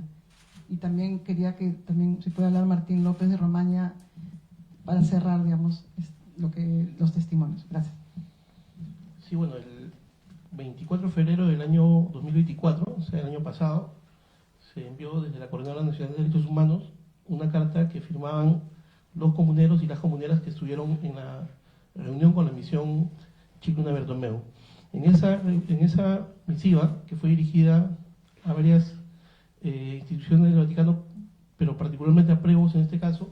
Y también quería que si puede hablar Martín López de Romaña para cerrar, digamos, los testimonios. Gracias. Sí, bueno, el 24 de febrero del año 2024, o sea, el año pasado, se envió desde la Coordinadora Nacional de Derechos Humanos una carta que firmaban los comuneros y las comuneras que estuvieron en la reunión con la misión Chicluna Bertomeu. En esa misiva, que fue dirigida a varias instituciones del Vaticano, pero particularmente a Prevost en este caso,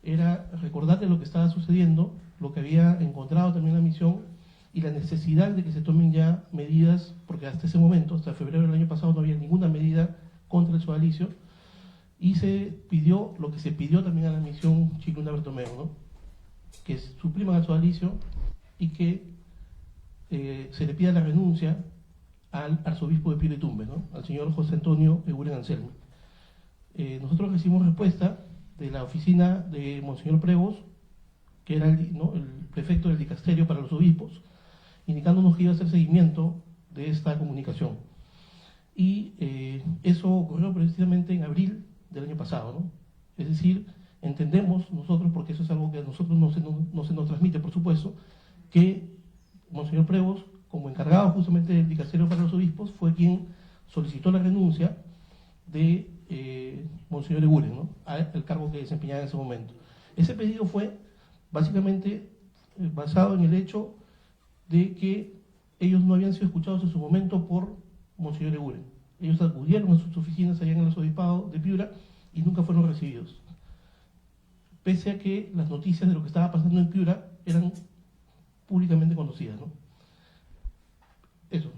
era recordarle lo que estaba sucediendo, lo que había encontrado también la misión y la necesidad de que se tomen ya medidas, porque hasta ese momento, hasta febrero del año pasado, no había ninguna medida contra el sodalicio, y se pidió lo que se pidió también a la misión Chicluna Bertomeu, ¿no? Que supriman el sodalicio y que se le pida la renuncia al arzobispo de Piura y Tumbes, ¿no? Al señor José Antonio Eguren Anselmi. Nosotros recibimos respuesta de la oficina de Monseñor Prevost, que era el prefecto del dicasterio para los obispos, indicándonos que iba a hacer seguimiento de esta comunicación. y eso ocurrió precisamente en abril del año pasado, ¿no? Es decir, entendemos nosotros, porque eso es algo que a nosotros no se nos transmite, por supuesto, que Monseñor Prevos, como encargado justamente del dicasterio para los obispos, fue quien solicitó la renuncia de Monseñor Eguren, ¿no?, al cargo que desempeñaba en ese momento. Ese pedido fue básicamente basado en el hecho de que ellos no habían sido escuchados en su momento por Monseñor Eguren. Ellos acudieron a sus oficinas allá en el arzobispado de Piura y nunca fueron recibidos, pese a que las noticias de lo que estaba pasando en Piura eran públicamente conocidas, ¿no? Eso.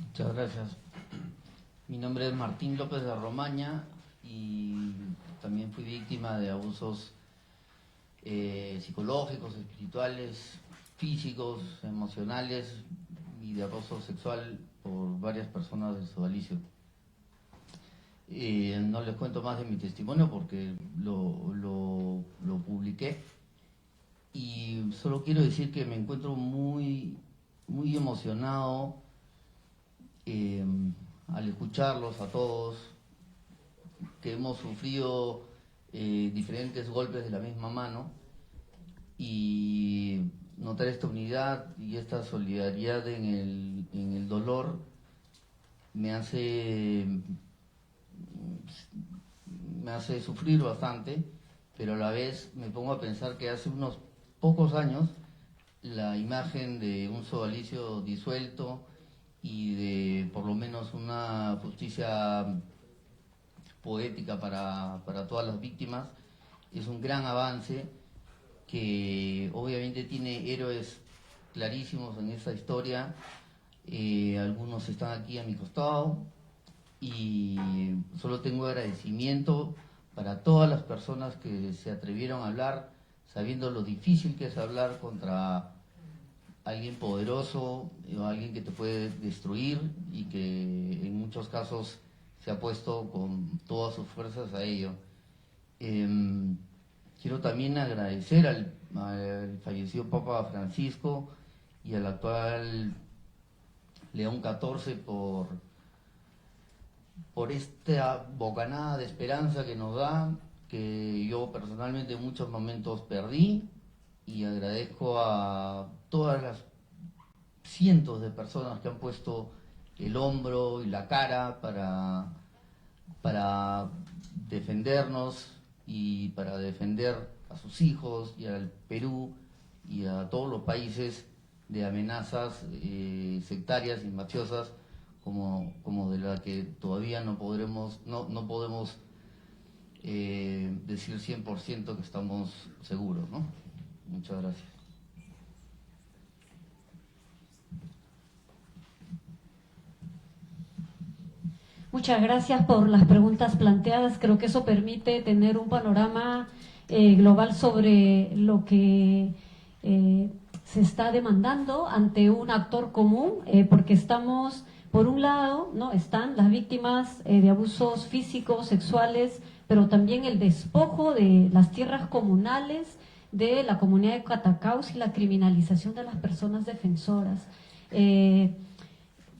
Muchas gracias. Mi nombre es Martín López de Romaña y también fui víctima de abusos psicológicos, espirituales, físicos, emocionales y de acoso sexual por varias personas del sodalicio. No les cuento más de mi testimonio porque lo publiqué, y solo quiero decir que me encuentro muy emocionado al escucharlos a todos, que hemos sufrido diferentes golpes de la misma mano, y notar esta unidad y esta solidaridad en el dolor me hace sufrir bastante, pero a la vez me pongo a pensar que hace unos pocos años la imagen de un sodalicio disuelto y de por lo menos una justicia poética para todas las víctimas es un gran avance, que obviamente tiene héroes clarísimos en esta historia. Algunos están aquí a mi costado, y solo tengo agradecimiento para todas las personas que se atrevieron a hablar, sabiendo lo difícil que es hablar contra alguien poderoso o alguien que te puede destruir, y que en muchos casos se ha puesto con todas sus fuerzas a ello. Quiero también agradecer al fallecido Papa Francisco y al actual León XIV por esta bocanada de esperanza que nos da, que yo personalmente en muchos momentos perdí, y agradezco a todas las cientos de personas que han puesto el hombro y la cara para defendernos y para defender a sus hijos y al Perú y a todos los países de amenazas sectarias y mafiosas como de la que todavía no podemos decir 100% que estamos seguros, ¿no? Muchas gracias. Muchas gracias por las preguntas planteadas. Creo que eso permite tener un panorama global sobre lo que se está demandando ante un actor común, porque estamos, por un lado, ¿no?, están las víctimas de abusos físicos, sexuales, pero también el despojo de las tierras comunales de la comunidad de Catacaos y la criminalización de las personas defensoras.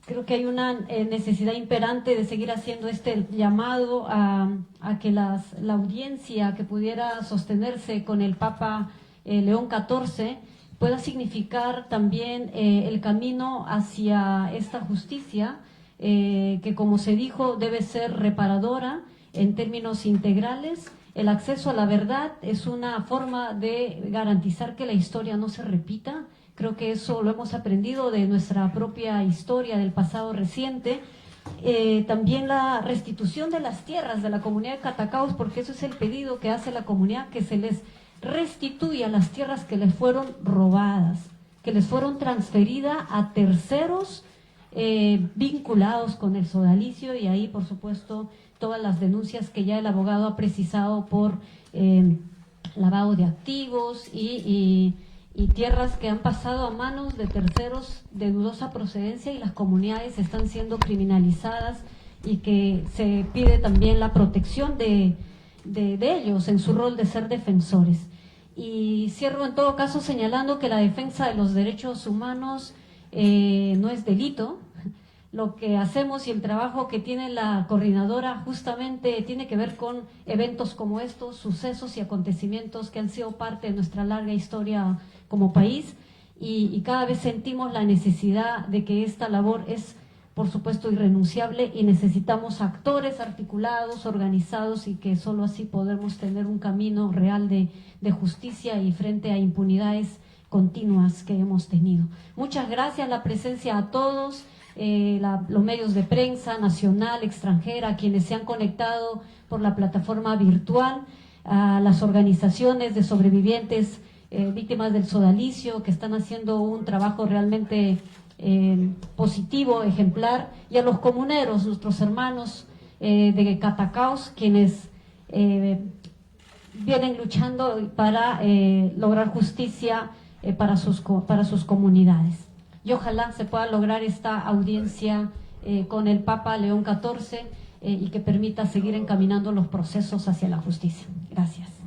Creo que hay una necesidad imperante de seguir haciendo este llamado a que la audiencia que pudiera sostenerse con el Papa León XIV pueda significar también el camino hacia esta justicia, que, como se dijo, debe ser reparadora en términos integrales. El acceso a la verdad es una forma de garantizar que la historia no se repita. Creo que eso lo hemos aprendido de nuestra propia historia del pasado reciente. También la restitución de las tierras de la comunidad de Catacaos, porque eso es el pedido que hace la comunidad, que se les restituya las tierras que les fueron robadas, que les fueron transferidas a terceros vinculados con el sodalicio, y ahí, por supuesto, todas las denuncias que ya el abogado ha precisado por lavado de activos y tierras que han pasado a manos de terceros de dudosa procedencia, y las comunidades están siendo criminalizadas, y que se pide también la protección de ellos en su rol de ser defensores. Y cierro en todo caso señalando que la defensa de los derechos humanos no es delito. Lo que hacemos y el trabajo que tiene la coordinadora justamente tiene que ver con eventos como estos, sucesos y acontecimientos que han sido parte de nuestra larga historia como país, y cada vez sentimos la necesidad de que esta labor es, por supuesto, irrenunciable, y necesitamos actores articulados, organizados, y que solo así podremos tener un camino real de justicia y frente a impunidades continuas que hemos tenido. Muchas gracias, la presencia a todos. Los medios de prensa nacional, extranjera, quienes se han conectado por la plataforma virtual, a las organizaciones de sobrevivientes víctimas del sodalicio, que están haciendo un trabajo realmente positivo, ejemplar, y a los comuneros, nuestros hermanos de Catacaos, quienes vienen luchando para lograr justicia para sus comunidades. Y ojalá se pueda lograr esta audiencia con el Papa León XIV y que permita seguir encaminando los procesos hacia la justicia. Gracias.